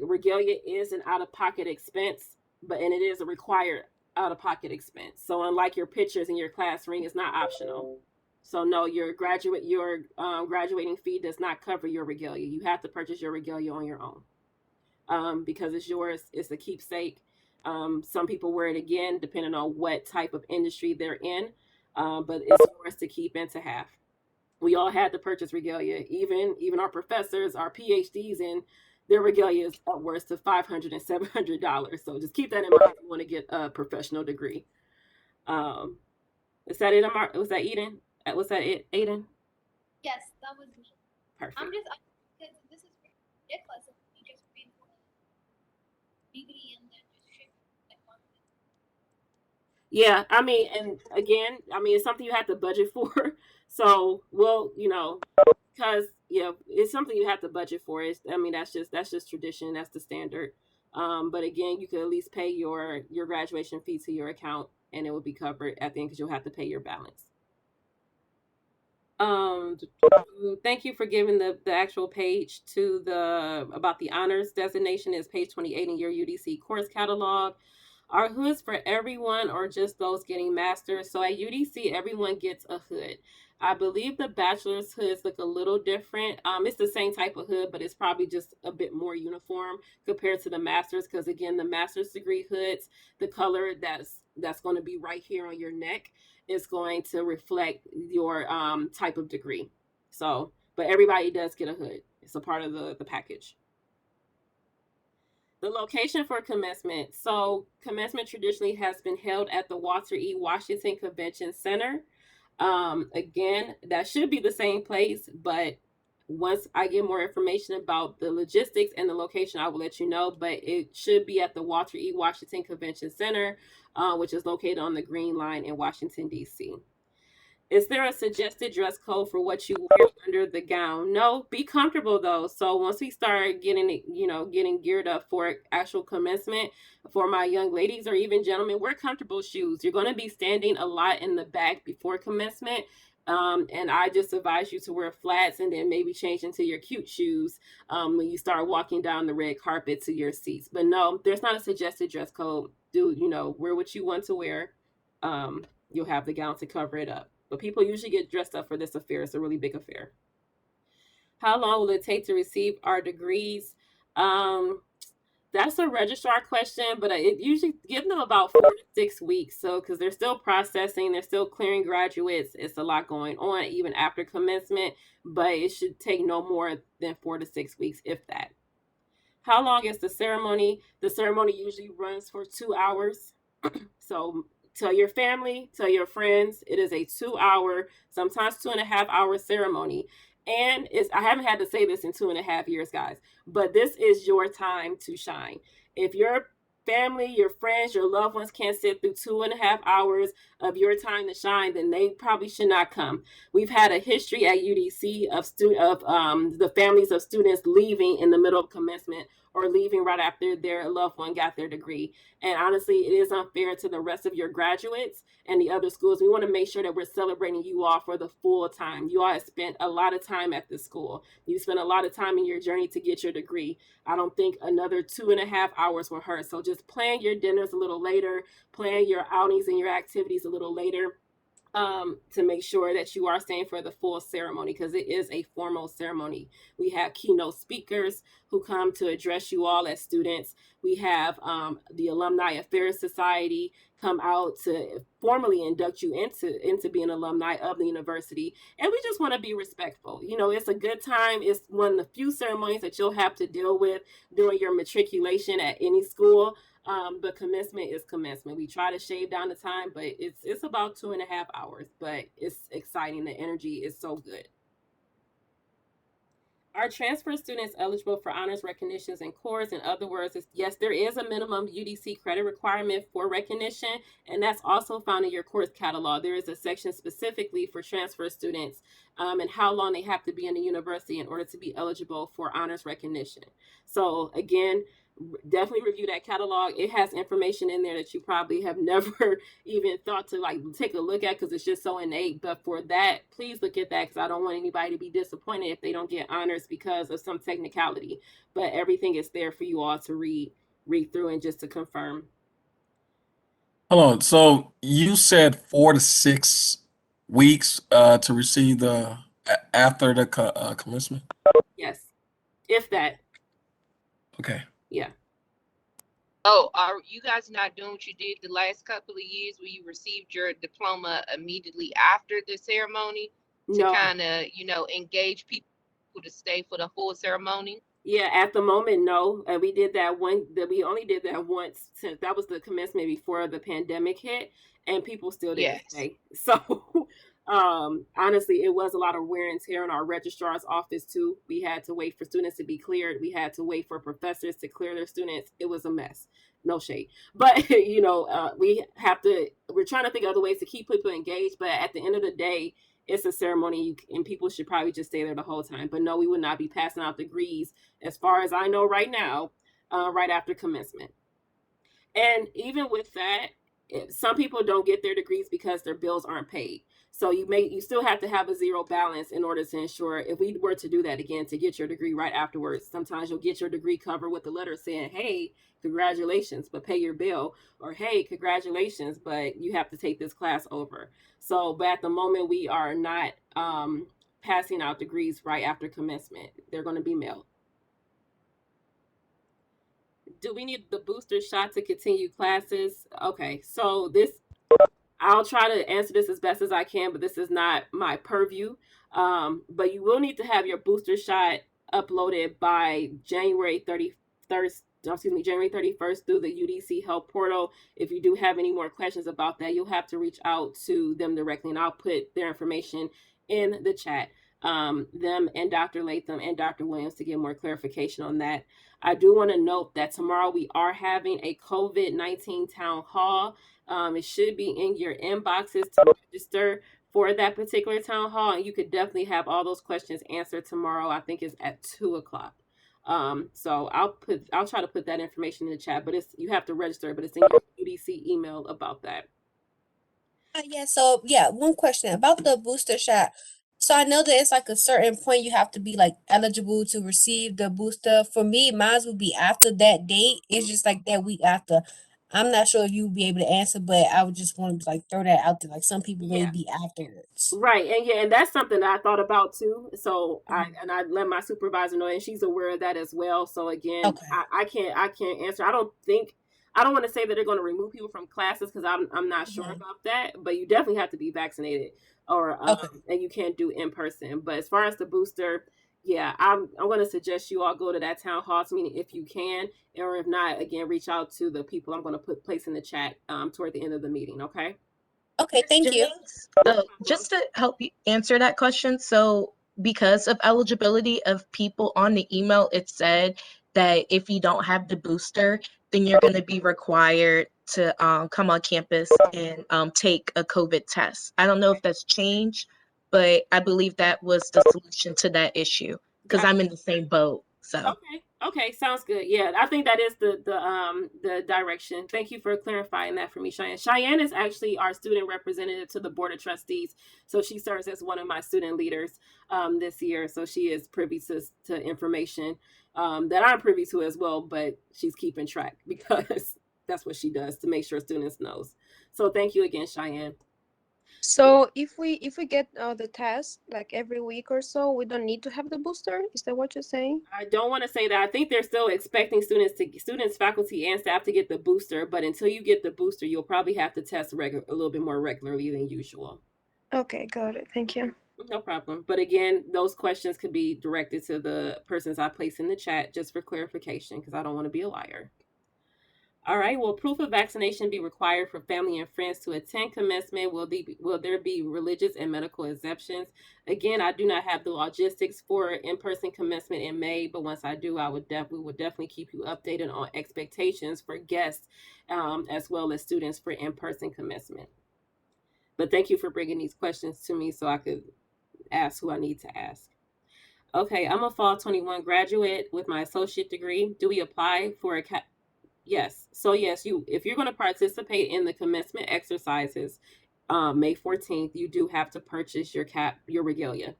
regalia is an out-of-pocket expense, and it is a required out-of-pocket expense. So unlike your pictures and your class ring, it's not optional. So no, your graduating fee does not cover your regalia. You have to purchase your regalia on your own, because it's yours. It's a keepsake. Some people wear it again, depending on what type of industry they're in, but it's yours to keep and to have. We all had to purchase regalia, even our professors, our PhDs, and their regalia is upwards to $500 and $700. So just keep that in mind if you want to get a professional degree. Is that it, was that Eden? Was that it, Aiden? Yes, that was me. Perfect. I'm just because this is ridiculous if we just pay for the degree and then just ship it. Yeah, I mean, and again, I mean, it's something you have to budget for. So, well, because it's something you have to budget for. I mean, that's just tradition. That's the standard. But again, you could at least pay your graduation fee to your account, and it will be covered at the end because you'll have to pay your balance. Thank you for giving the actual page to about the honors designation is page 28 in your UDC course catalog. Are hoods for everyone or just those getting masters? So at UDC, everyone gets a hood. I believe the bachelor's hoods look a little different. It's the same type of hood, but it's probably just a bit more uniform compared to the master's, because again, the master's degree hoods, the color that's going to be right here on your neck is going to reflect your type of degree. So, but everybody does get a hood. It's a part of the package. The location for commencement. So commencement traditionally has been held at the Walter E. Washington Convention Center. Again, that should be the same place, but once I get more information about the logistics and the location, I will let you know, but it should be at the Walter E. Washington Convention Center, which is located on the Green Line in Washington, D.C. Is there a suggested dress code for what you wear under the gown? No, be comfortable though. So once we start getting geared up for actual commencement, for my young ladies or even gentlemen, wear comfortable shoes. You're going to be standing a lot in the back before commencement. And I just advise you to wear flats and then maybe change into your cute shoes when you start walking down the red carpet to your seats. But no, there's not a suggested dress code. Wear what you want to wear. You'll have the gown to cover it up. But people usually get dressed up for this affair. It's a really big affair. How long will it take to receive our degrees? That's a registrar question, but it usually give them about 4 to 6 weeks. So, because they're still processing, they're still clearing graduates. It's a lot going on even after commencement, but it should take no more than 4 to 6 weeks, if that. How long is the ceremony? The ceremony usually runs for 2 hours. So tell your family, tell your friends, it is a 2-hour, sometimes 2.5-hour ceremony. And I haven't had to say this in 2.5 years, guys, but this is your time to shine. If your family, your friends, your loved ones can't sit through 2.5 hours of your time to shine, then they probably should not come. We've had a history at UDC of the families of students leaving in the middle of commencement or leaving right after their loved one got their degree. And honestly, it is unfair to the rest of your graduates and the other schools. We want to make sure that we're celebrating you all for the full time. You all have spent a lot of time at this school. You spent a lot of time in your journey to get your degree. I don't think another 2.5 hours will hurt. So just plan your dinners a little later, plan your outings and your activities a little later. to make sure that you are staying for the full ceremony, because it is a formal ceremony. We have keynote speakers who come to address you all as students. We have the Alumni Affairs Society come out to formally induct you into being alumni of the university. And we just want to be respectful. You know, it's a good time. It's one of the few ceremonies that you'll have to deal with during your matriculation at any school. But commencement is commencement. We try to shave down the time, but it's about 2.5 hours. But it's exciting. The energy is so good. Are transfer students eligible for honors recognitions and cores? In other words, yes, there is a minimum UDC credit requirement for recognition, and that's also found in your course catalog. There is a section specifically for transfer students and how long they have to be in the university in order to be eligible for honors recognition. So again, definitely review that catalog. It has information in there that you probably have never even thought to like take a look at, because it's just so innate. But for that, please look at that, because I don't want anybody to be disappointed if they don't get honors because of some technicality. But everything is there for you all to read through and just to confirm. Hold on. So you said 4 to 6 weeks to receive the after the commencement? Yes, if that. Okay. Yeah. Oh, are you guys not doing what you did the last couple of years where you received your diploma immediately after the ceremony to No. kind of, engage people to stay for the whole ceremony? Yeah, at the moment, no. We did that we only did that once, since that was the commencement before the pandemic hit, and people still didn't Yes. stay. So, honestly, it was a lot of wear and tear in our registrar's office too. We had to wait for students to be cleared. We had to wait for professors to clear their students. It was a mess. No shade, but we're trying to think of other ways to keep people engaged. But at the end of the day, it's a ceremony, and people should probably just stay there the whole time. But no, we would not be passing out degrees, as far as I know right now, right after commencement. And even with that, some people don't get their degrees because their bills aren't paid. So you still have to have a zero balance in order to ensure, if we were to do that again, to get your degree right afterwards. Sometimes you'll get your degree covered with a letter saying, hey, congratulations, but pay your bill, or hey, congratulations, but you have to take this class over. So, but at the moment, we are not passing out degrees right after commencement. They're going to be mailed. Do we need the booster shot to continue classes? Okay, so I'll try to answer this as best as I can, but this is not my purview. But you will need to have your booster shot uploaded by January 31st through the UDC Help Portal. If you do have any more questions about that, you'll have to reach out to them directly, and I'll put their information in the chat. Them and Dr. Latham and Dr. Williams to get more clarification on that. I do want to note that tomorrow we are having a COVID-19 town hall. It should be in your inboxes to register for that particular town hall, and you could definitely have all those questions answered tomorrow. I think it's at 2:00. So I'll try to put that information in the chat, but you have to register, but it's in your UDC email about that. One question about the booster shot. So I know that it's like a certain point you have to be like eligible to receive the booster. For me, mine would be after that date. It's just like that week after. I'm not sure if you'd be able to answer, but I would just want to like throw that out there. Like some people may be afterwards. Right. And that's something that I thought about too. So I let my supervisor know, and she's aware of that as well. So again, I can't answer. I don't want to say that they're going to remove people from classes, because I'm not sure about that, but you definitely have to be vaccinated, or and you can't do in person. But as far as the booster, yeah, I'm going to suggest you all go to that town hall meeting if you can, or if not, again, reach out to the people I'm going to place in the chat toward the end of the meeting. Okay. Okay, thank you. Just to help you answer that question, so because of eligibility of people on the email, it said that if you don't have the booster, then you're going to be required to come on campus and take a COVID test. I don't know if that's changed, but I believe that was the solution to that issue, because I'm in the same boat. So Okay, sounds good. Yeah, I think that is the direction. Thank you for clarifying that for me, Cheyenne. Cheyenne is actually our student representative to the Board of Trustees, so she serves as one of my student leaders this year. So she is privy to information that I'm privy to as well, but she's keeping track because that's what she does to make sure students knows. So thank you again, Cheyenne. So if we get the test like every week or so, we don't need to have the booster. Is that what you're saying? I don't want to say that. I think they're still expecting students, faculty, and staff to get the booster. But until you get the booster, you'll probably have to test a little bit more regularly than usual. Okay, got it. Thank you. No problem. But again, those questions could be directed to the persons I place in the chat just for clarification, because I don't want to be a liar. All right. Will proof of vaccination be required for family and friends to attend commencement? Will there be religious and medical exceptions? Again, I do not have the logistics for in-person commencement in May, but once I do, we would definitely keep you updated on expectations for guests, as well as students for in-person commencement. But thank you for bringing these questions to me so I could ask who I need to ask. Okay, I'm a fall 21 graduate with my associate degree. Do we apply for a Yes. So yes, if you're going to participate in the commencement exercises, May 14th, you do have to purchase your regalia.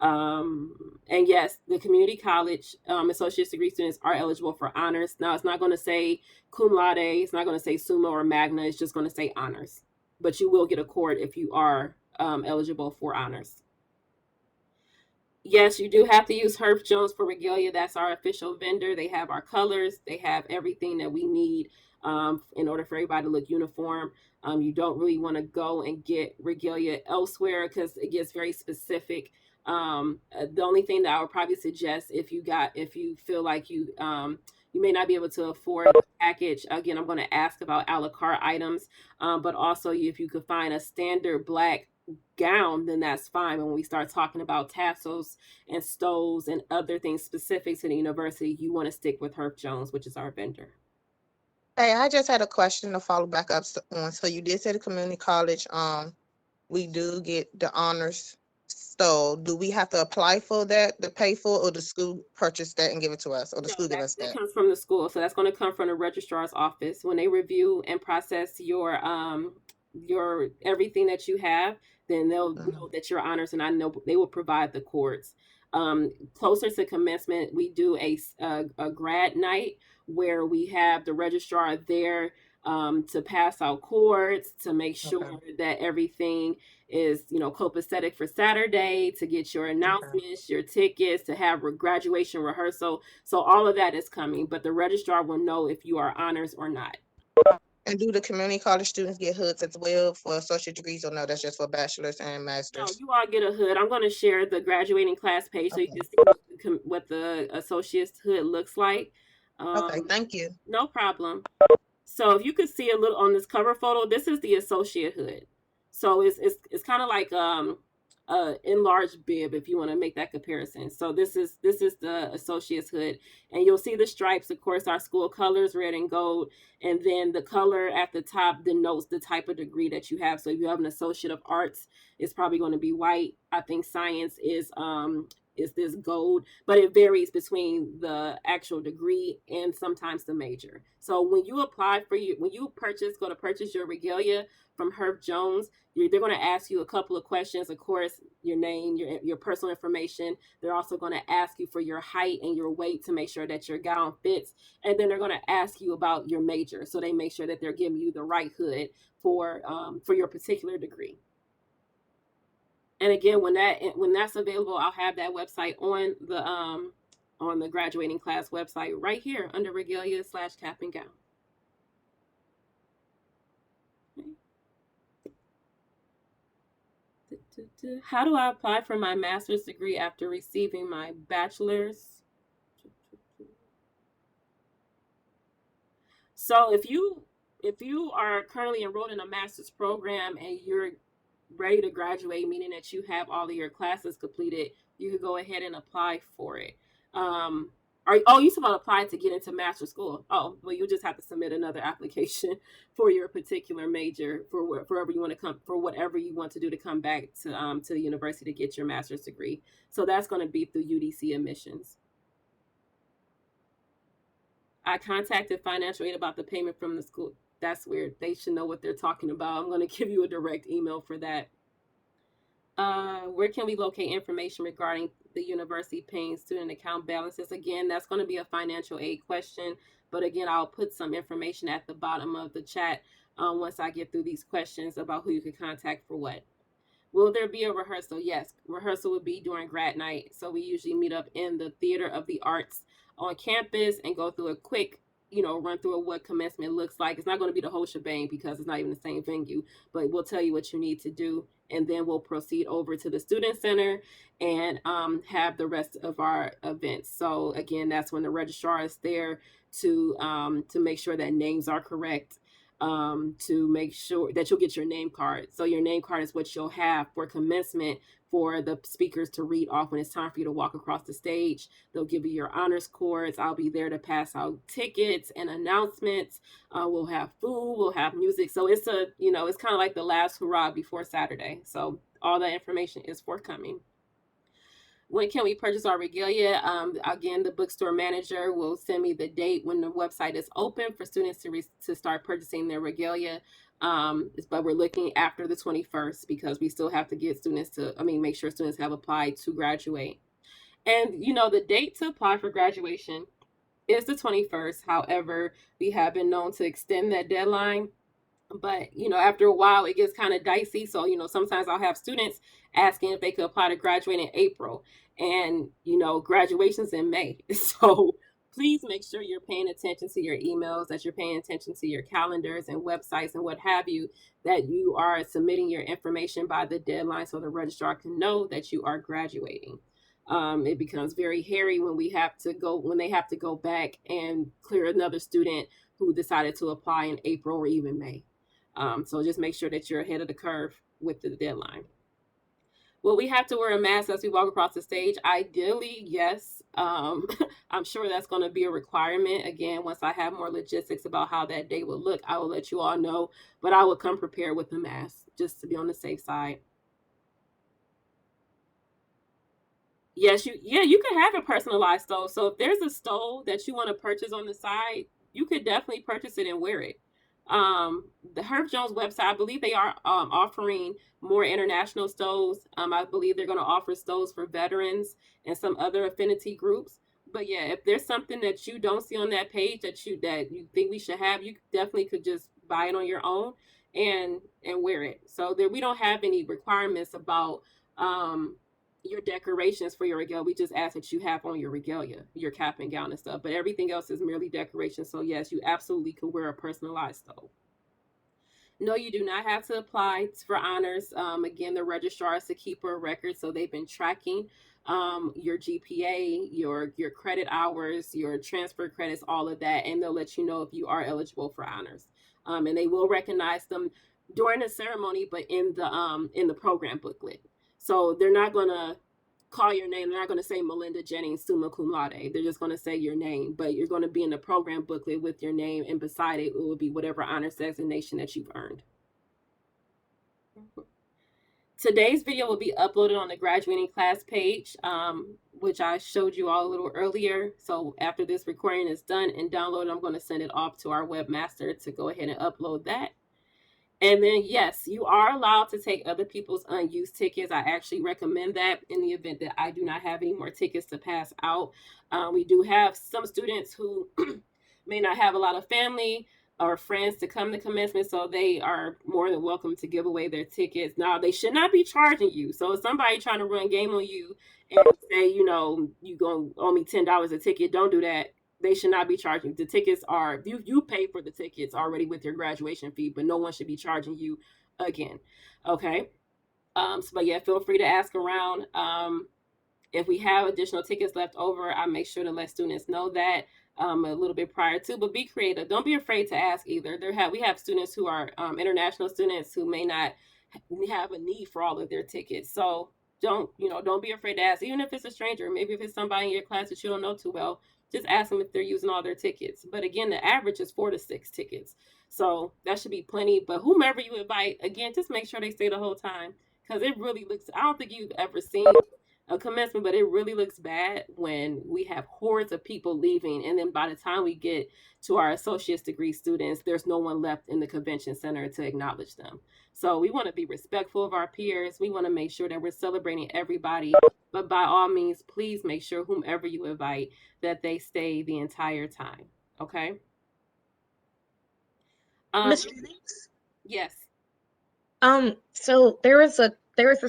And yes, the community college associate's degree students are eligible for honors. Now, it's not going to say cum laude, it's not going to say summa or magna, it's just going to say honors. But you will get a cord if you are eligible for honors. Yes, you do have to use Herff Jones for Regalia. That's our official vendor. They have our colors. They have everything that we need in order for everybody to look uniform. You don't really want to go and get Regalia elsewhere because it gets very specific. The only thing that I would probably suggest if you feel like you may not be able to afford the package, again, I'm going to ask about a la carte items, but also if you could find a standard black gown, then that's fine. When we start talking about tassels and stoles and other things specific to the university, you want to stick with Herff Jones, which is our vendor. Hey, I just had a question to follow back up on. So you did say the community college, we do get the honors stole. Do we have to apply for that, to pay for, or the school purchase that and give it to us, or the school give us That that? comes from the school, so that's going to come from the registrar's office. When they review and process your everything that you have, then they'll know that you're honors, and I know they will provide the cords. Closer to commencement, we do a grad night where we have the registrar there to pass out cords, to make sure that everything is, copacetic for Saturday, to get your announcements, your tickets, to have graduation rehearsal. So all of that is coming, but the registrar will know if you are honors or not. And do the community college students get hoods as well for associate degrees, or no, that's just for bachelor's and No, master's? you all get a hood. I'm going to share the graduating class page so you can see what the associate's hood looks like. Okay, thank you. No problem. So if you could see a little on this cover photo, this is the associate hood. So it's kind of like enlarged bib, if you want to make that comparison. So this is the associate's hood, and you'll see the stripes, of course, our school colors, red and gold, and then the color at the top denotes the type of degree that you have. So if you have an associate of arts, it's probably going to be white. I think science is this gold, but it varies between the actual degree and sometimes the major. So when you apply when you go to purchase your regalia from Herff Jones, they're going to ask you a couple of questions. Of course, your name, your personal information. They're also going to ask you for your height and your weight to make sure that your gown fits. And then they're going to ask you about your major. So they make sure that they're giving you the right hood for your particular degree. And again, when that's available, I'll have that website on the graduating class website right here under Regalia/cap and gown. Okay. How do I apply for my master's degree after receiving my bachelor's? So if you are currently enrolled in a master's program and you're ready to graduate, meaning that you have all of your classes completed, you could go ahead and apply for it. You supposed to apply to get into master's school? Oh, well, you just have to submit another application for your particular major for wherever you want to come, for whatever you want to do to come back to the university to get your master's degree. So that's going to be through UDC admissions. I contacted financial aid about the payment from the school. That's weird. They should know what they're talking about. I'm going to give you a direct email for that. Where can we locate information regarding the university paying student account balances? Again, that's going to be a financial aid question. But again, I'll put some information at the bottom of the chat once I get through these questions about who you can contact for what. Will there be a rehearsal? Yes, rehearsal would be during grad night. So we usually meet up in the Theater of the Arts on campus and go through a quick, run through of what commencement looks like. It's not going to be the whole shebang because it's not even the same venue, but we'll tell you what you need to do. And then we'll proceed over to the Student Center and have the rest of our events. So again, that's when the registrar is there to make sure that names are correct, to make sure that you'll get your name card. So your name card is what you'll have for commencement for the speakers to read off when it's time for you to walk across the stage. They'll give you your honors cords. I'll be there to pass out tickets and announcements. We'll have food, we'll have music. So it's it's kind of like the last hurrah before Saturday. So all that information is forthcoming. When can we purchase our regalia? Again, the bookstore manager will send me the date when the website is open for students to start purchasing their regalia. But we're looking after the 21st because we still have to get students make sure students have applied to graduate. And, the date to apply for graduation is the 21st. However, we have been known to extend that deadline. But, after a while, it gets kind of dicey. So, sometimes I'll have students asking if they could apply to graduate in April. And, graduation's in May. So please make sure you're paying attention to your emails, that you're paying attention to your calendars and websites and what have you, that you are submitting your information by the deadline so the registrar can know that you are graduating. It becomes very hairy when they have to go back and clear another student who decided to apply in April or even May. So just make sure that you're ahead of the curve with the deadline. Will we have to wear a mask as we walk across the stage? Ideally, yes. I'm sure that's going to be a requirement. Again, once I have more logistics about how that day will look, I will let you all know. But I will come prepared with a mask just to be on the safe side. Yes, you can have a personalized stole. So if there's a stole that you want to purchase on the side, you could definitely purchase it and wear it. The Herb Jones website, I believe they are offering more international stoles. I believe they're going to offer stoles for veterans and some other affinity groups. But yeah, if there's something that you don't see on that page that you think we should have, you definitely could just buy it on your own and wear it. So there, we don't have any requirements about your decorations for your regalia. We just ask that you have on your regalia, your cap and gown and stuff, but everything else is merely decoration. So yes, you absolutely could wear a personalized stole. No, you do not have to apply for honors. Again, the registrar is to keep a record, so they've been tracking your GPA, your credit hours, your transfer credits, all of that, and they'll let you know if you are eligible for honors. And they will recognize them during the ceremony, but in the program booklet. So they're not gonna call your name. They're not going to say Melinda Jennings, summa cum laude. They're just going to say your name, but you're going to be in the program booklet with your name, and beside it, it will be whatever honors designation that you've earned. Today's video will be uploaded on the graduating class page, which I showed you all a little earlier. So after this recording is done and downloaded, I'm going to send it off to our webmaster to go ahead and upload that. And then, yes, you are allowed to take other people's unused tickets. I actually recommend that in the event that I do not have any more tickets to pass out. We do have some students who may not have a lot of family or friends to come to commencement, so they are more than welcome to give away their tickets. Now, they should not be charging you. So if somebody trying to run game on you and say, you going to owe me $10 a ticket, don't do that. They should not be charging. The tickets are, you pay for the tickets already with your graduation fee, but no one should be charging you again. Okay. But yeah, feel free to ask around. If we have additional tickets left over, I make sure to let students know that a little bit prior to, but be creative. Don't be afraid to ask either. We have students who are international students who may not have a need for all of their tickets. So don't be afraid to ask, even if it's a stranger. Maybe if it's somebody in your class that you don't know too well, just ask them if they're using all their tickets. But again, the average is 4 to 6 tickets. So that should be plenty. But whomever you invite, again, just make sure they stay the whole time. Because it really looks, I don't think you've ever seen a commencement, but it really looks bad when we have hordes of people leaving. And then by the time we get to our associate's degree students, there's no one left in the convention center to acknowledge them. So we want to be respectful of our peers. We want to make sure that we're celebrating everybody. But by all means, please make sure whomever you invite that they stay the entire time. Okay. Miss Jennings? Yes. So there was a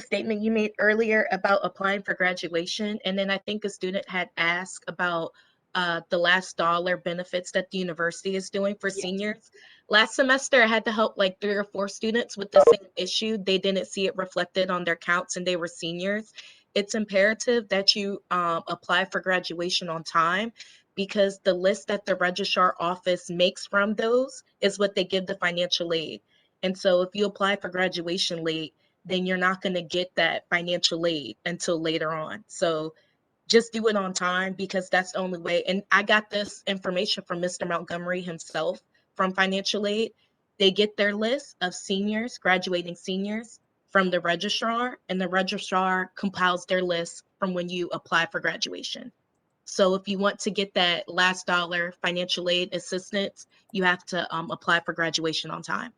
statement you made earlier about applying for graduation, and then I think a student had asked about the last dollar benefits that the university is doing for Yes. seniors. Last semester, I had to help like 3 or 4 students with the same issue. They didn't see it reflected on their counts, and they were seniors. It's imperative that you apply for graduation on time because the list that the registrar office makes from those is what they give the financial aid. And so if you apply for graduation late, then you're not going to get that financial aid until later on. So just do it on time because that's the only way. And I got this information from Mr. Montgomery himself from financial aid. They get their list of seniors, graduating seniors from the registrar, and the registrar compiles their list from when you apply for graduation. So if you want to get that last dollar financial aid assistance, you have to apply for graduation on time.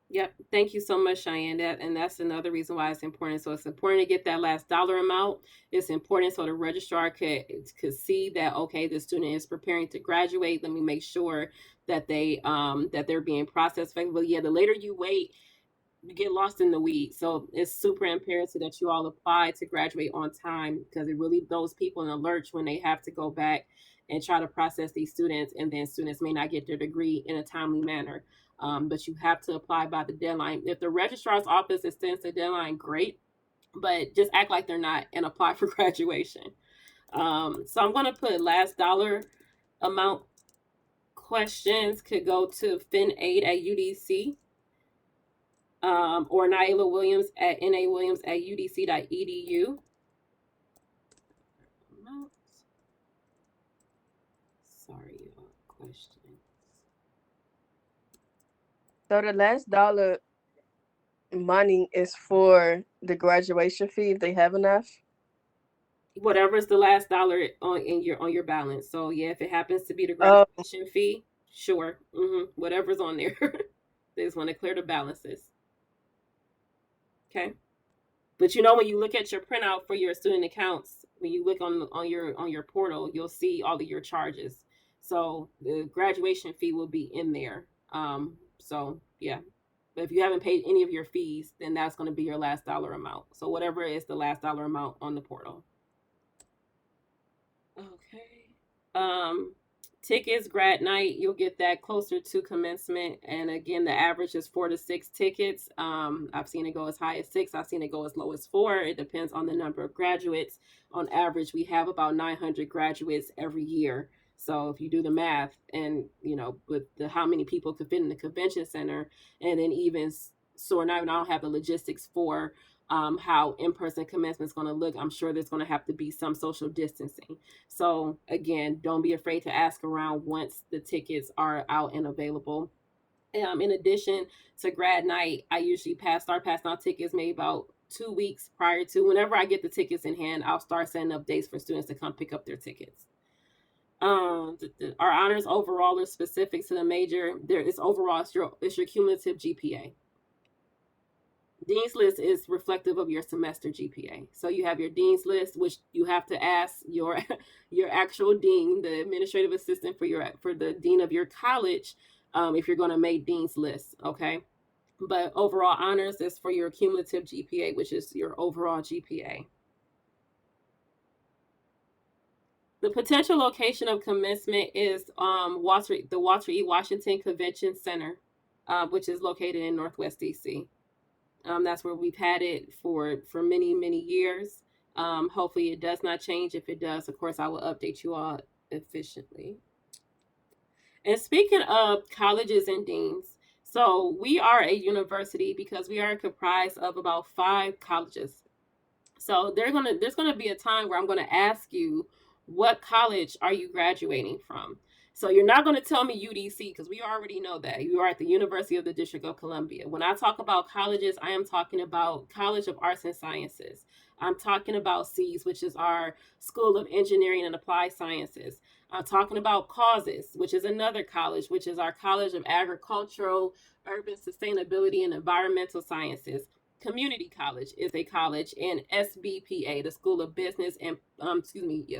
Yep. Thank you so much, Cheyenne. That's another reason why it's important. So it's important to get that last dollar amount. It's important so the registrar could see that, okay, the student is preparing to graduate. Let me make sure that they're being processed effectively. Yeah, the later you wait, you get lost in the weeds. So it's super imperative that you all apply to graduate on time because it really throws people in a lurch when they have to go back and try to process these students, and then students may not get their degree in a timely manner. But you have to apply by the deadline. If the registrar's office extends the deadline, great, but just act like they're not and apply for graduation. So I'm going to put last dollar amount questions could go to Fin8 at UDC. Or Naila Williams at nawilliams@udc.edu. Sorry, questions. So the last dollar money is for the graduation fee if they have enough. Whatever is the last dollar on your balance. So yeah, if it happens to be the graduation fee, sure. Whatever's on there. They just want to clear the balances. Okay. But when you look at your printout for your student accounts, when you look on your portal, you'll see all of your charges. So the graduation fee will be in there. So yeah. But if you haven't paid any of your fees, then that's going to be your last dollar amount. So whatever is the last dollar amount on the portal. Okay. Tickets, grad night, you'll get that closer to commencement. And again, the average is 4 to 6 tickets. I've seen it go as high as 6. I've seen it go as low as 4. It depends on the number of graduates. On average, we have about 900 graduates every year. So if you do the math and, with how many people could fit in the convention center, and then even so now I don't have the logistics for how in-person commencement is going to look. I'm sure there's going to have to be some social distancing. So again, don't be afraid to ask around once the tickets are out and available. In addition to grad night, I usually start passing out tickets maybe about 2 weeks prior to. Whenever I get the tickets in hand, I'll start setting up dates for students to come pick up their tickets. Our honors overall are specific to the major. There is overall it's your cumulative GPA. Dean's list is reflective of your semester GPA. So you have your dean's list, which you have to ask your actual dean, the administrative assistant for the dean of your college, if you're going to make dean's list. Okay. But overall honors is for your cumulative GPA, which is your overall GPA. The potential location of commencement is the Walter E. Washington Convention Center, which is located in Northwest DC. That's where we've had it for many, many years. Hopefully it does not change. If it does, of course, I will update you all efficiently. And speaking of colleges and deans, so we are a university because we are comprised of about 5 colleges. So there's gonna be a time where I'm gonna ask you, what college are you graduating from? So you're not going to tell me UDC because we already know that you are at the University of the District of Columbia. When I talk about colleges, I am talking about College of Arts and Sciences. I'm talking about SEAS, which is our School of Engineering and Applied Sciences. I'm talking about Causes, which is another college, which is our College of Agricultural, Urban Sustainability, and Environmental Sciences. Community College is a college, and SBPA, the School of Business and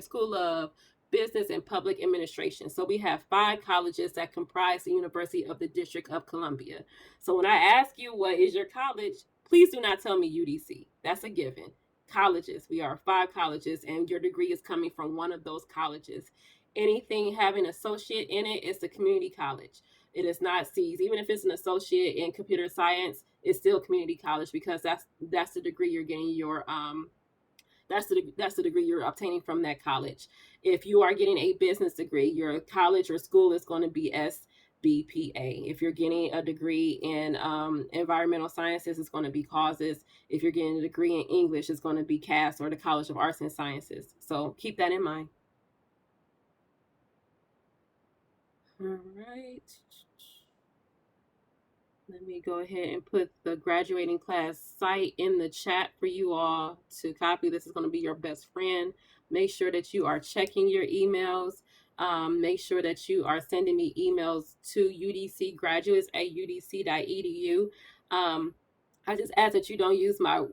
School of business, and public administration. So we have 5 colleges that comprise the University of the District of Columbia. So when I ask you what is your college, please do not tell me UDC. That's a given. Colleges. We are 5 colleges, and your degree is coming from one of those colleges. Anything having associate in it is the community college. It is not C's. Even if it's an associate in computer science, it's still community college because that's the degree you're getting your that's the degree you're obtaining from that college. If you are getting a business degree, your college or school is going to be SBPA. If you're getting a degree in environmental sciences, it's going to be causes. If you're getting a degree in English, it's going to be CAS or the College of Arts and Sciences. So keep that in mind. All right. Let me go ahead and put the graduating class site in the chat for you all to copy. This is going to be your best friend. Make sure that you are checking your emails. Make sure that you are sending me emails to udcgraduates@udc.edu. I just ask that you don't use my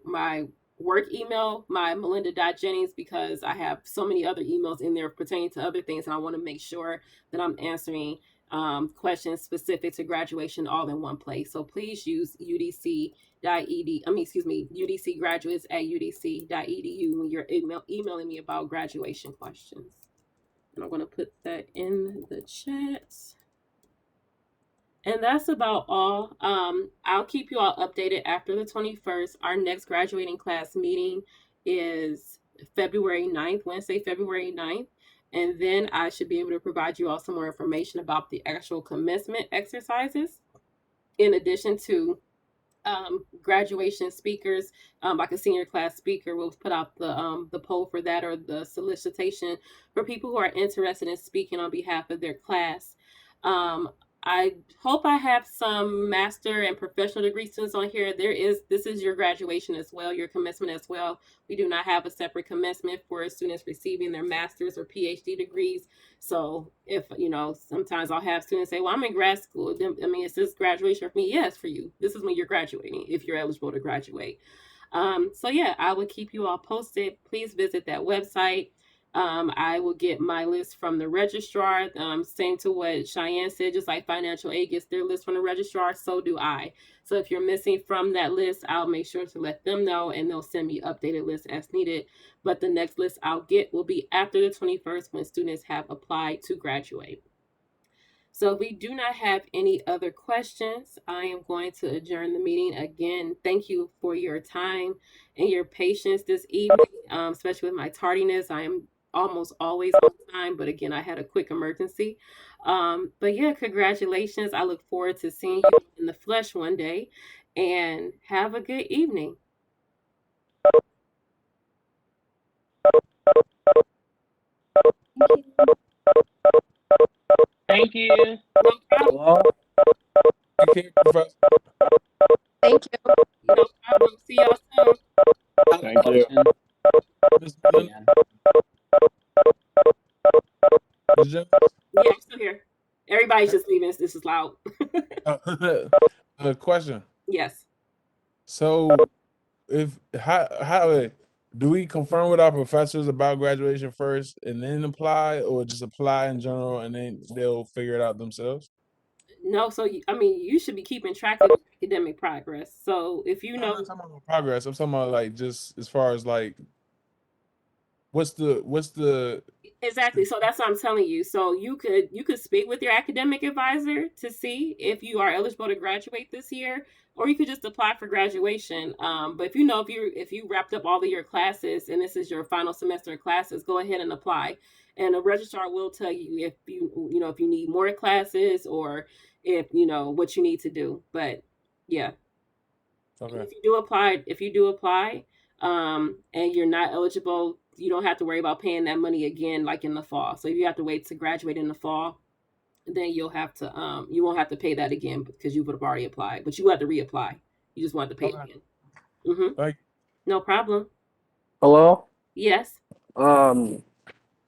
work email, my melinda.jennings, because I have so many other emails in there pertaining to other things, and I want to make sure that I'm answering questions specific to graduation all in one place. So please use udcgraduates@udc.edu when you're emailing me about graduation questions. And I'm going to put that in the chat. And that's about all. I'll keep you all updated after the 21st. Our next graduating class meeting is February 9th, Wednesday, February 9th. And then I should be able to provide you all some more information about the actual commencement exercises, in addition to graduation speakers. Like a senior class speaker, we'll put out the poll for that, or the solicitation for people who are interested in speaking on behalf of their class. I hope I have some master and professional degree students on here. This is your graduation as well, your commencement as well. We do not have a separate commencement for students receiving their master's or PhD degrees. So if, sometimes I'll have students say, well, I'm in grad school. Is this graduation for me? Yes, for you. This is when you're graduating, if you're eligible to graduate. So yeah, I will keep you all posted. Please visit that website. I will get my list from the registrar. Same to what Cheyenne said, just like financial aid gets their list from the registrar, so do I. So if you're missing from that list, I'll make sure to let them know, and they'll send me updated lists as needed. But the next list I'll get will be after the 21st, when students have applied to graduate. So if we do not have any other questions, I am going to adjourn the meeting. Again, thank you for your time and your patience this evening, especially with my tardiness. I am almost always on time, but again, I had a quick emergency. But yeah, congratulations. I look forward to seeing you in the flesh one day, and have a good evening. Thank you. No problem. Hello? Okay, Professor. Thank you. No problem. See y'all soon. Thank you. Ms. Melinda? Ms. Jones? Yeah, I'm still here. Everybody's just leaving. This is loud. A question. Yes. So, how do we confirm with our professors about graduation first and then apply, or just apply in general and then they'll figure it out themselves? No, so you should be keeping track of academic progress. So if you I'm know not talking about progress. I'm talking about like just as far as like what's the exactly, so that's what I'm telling you. So you could speak with your academic advisor to see if you are eligible to graduate this year, or you could just apply for graduation. But if you wrapped up all of your classes and this is your final semester of classes, go ahead and apply. And the registrar will tell you if if you need more classes, or if what you need to do. But yeah. Okay. If you do apply, and you're not eligible, you don't have to worry about paying that money again, like in the fall. So if you have to wait to graduate in the fall, then you won't have to pay that again, because you would have already applied, but you have to reapply. You just want to pay it again. Thank you. No problem. Hello? Yes.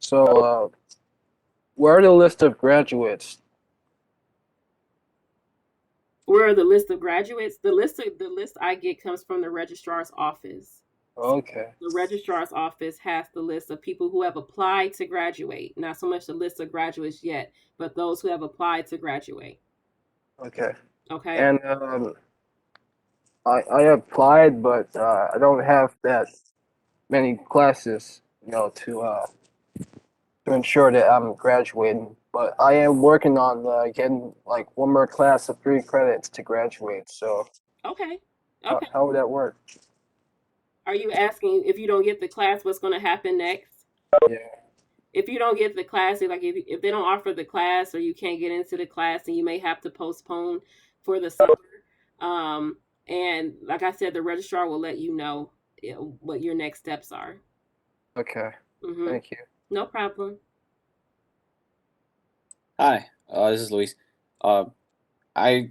So where are the list of graduates? Where are the list of graduates? The list I get comes from the registrar's office. Okay. The registrar's office has the list of people who have applied to graduate. Not so much the list of graduates yet, but those who have applied to graduate. Okay. Okay. And I applied, but I don't have that many classes, to ensure that I'm graduating. But I am working on getting like one more class of 3 credits to graduate. So Okay. how, Okay. how would that work? Are you asking if you don't get the class, what's going to happen next? Yeah. If you don't get the class, like if they don't offer the class or you can't get into the class, then you may have to postpone for the summer. Um, and like I said, the registrar will let you know what your next steps are. Okay. Mm-hmm. Thank you. No problem. Hi, this is Luis. I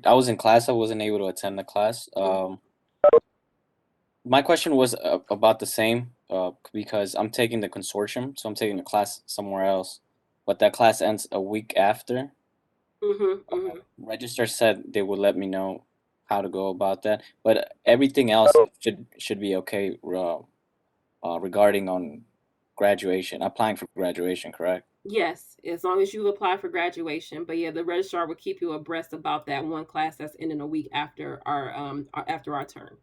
was in class. I wasn't able to attend the class. My question was about the same because I'm taking the consortium, so I'm taking the class somewhere else, but that class ends a week after. Mm-hmm. Mm-hmm. Register said they would let me know how to go about that, but everything else should be okay regarding on graduation, applying for graduation, correct? Yes, as long as you apply for graduation. But yeah, the registrar will keep you abreast about that one class that's ending a week after our term.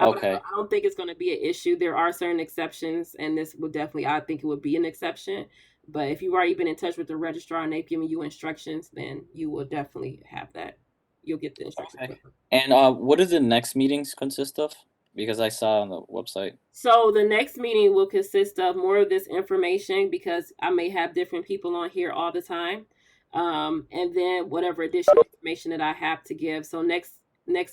Okay. I don't think it's going to be an issue. There are certain exceptions, and this would definitely, I think it would be an exception. But if you've already been in touch with the registrar and they've given you instructions, then you will definitely have that. You'll get the instructions. Okay. And what do the next meetings consist of? Because I saw on the website. So the next meeting will consist of more of this information because I may have different people on here all the time. And then whatever additional information that I have to give. So next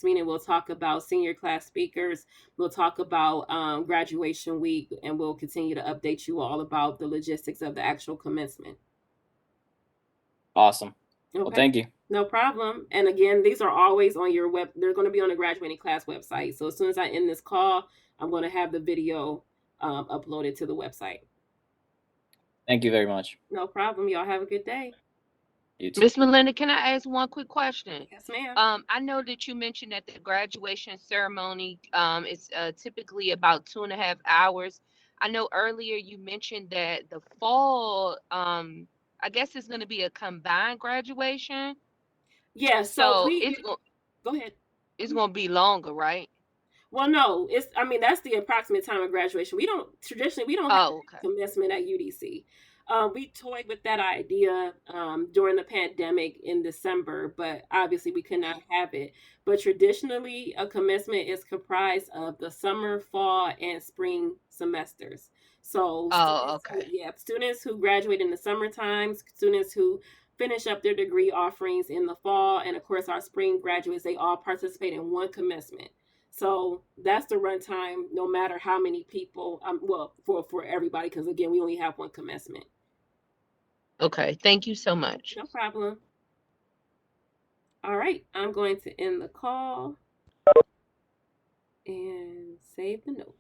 meeting we'll talk about senior class speakers. We'll talk about graduation week, and we'll continue to update you all about the logistics of the actual commencement. Awesome. Okay. Well, thank you. No problem. And again, these are always on your web. They're going to be on the graduating class website. So as soon as I end this call, I'm going to have the video uploaded to the website. Thank you very much. No problem. Y'all have a good day. You too. Miss Melinda, can I ask one quick question? Yes, ma'am. I know that you mentioned that the graduation ceremony is typically about 2.5 hours. I know earlier you mentioned that the fall, I guess it's going to be a combined graduation. Yeah. So go ahead. It's going to be longer, right? Well, no, that's the approximate time of graduation. We don't have commencement at UDC. We toyed with that idea during the pandemic in December, but obviously we could not have it. But traditionally, a commencement is comprised of the summer, fall, and spring semesters. So, students who graduate in the summertime, students who finish up their degree offerings in the fall, and of course our spring graduates, they all participate in one commencement. So that's the runtime, no matter how many people. For everybody, because again, we only have one commencement. Okay, thank you so much. No problem. All right, I'm going to end the call and save the notes.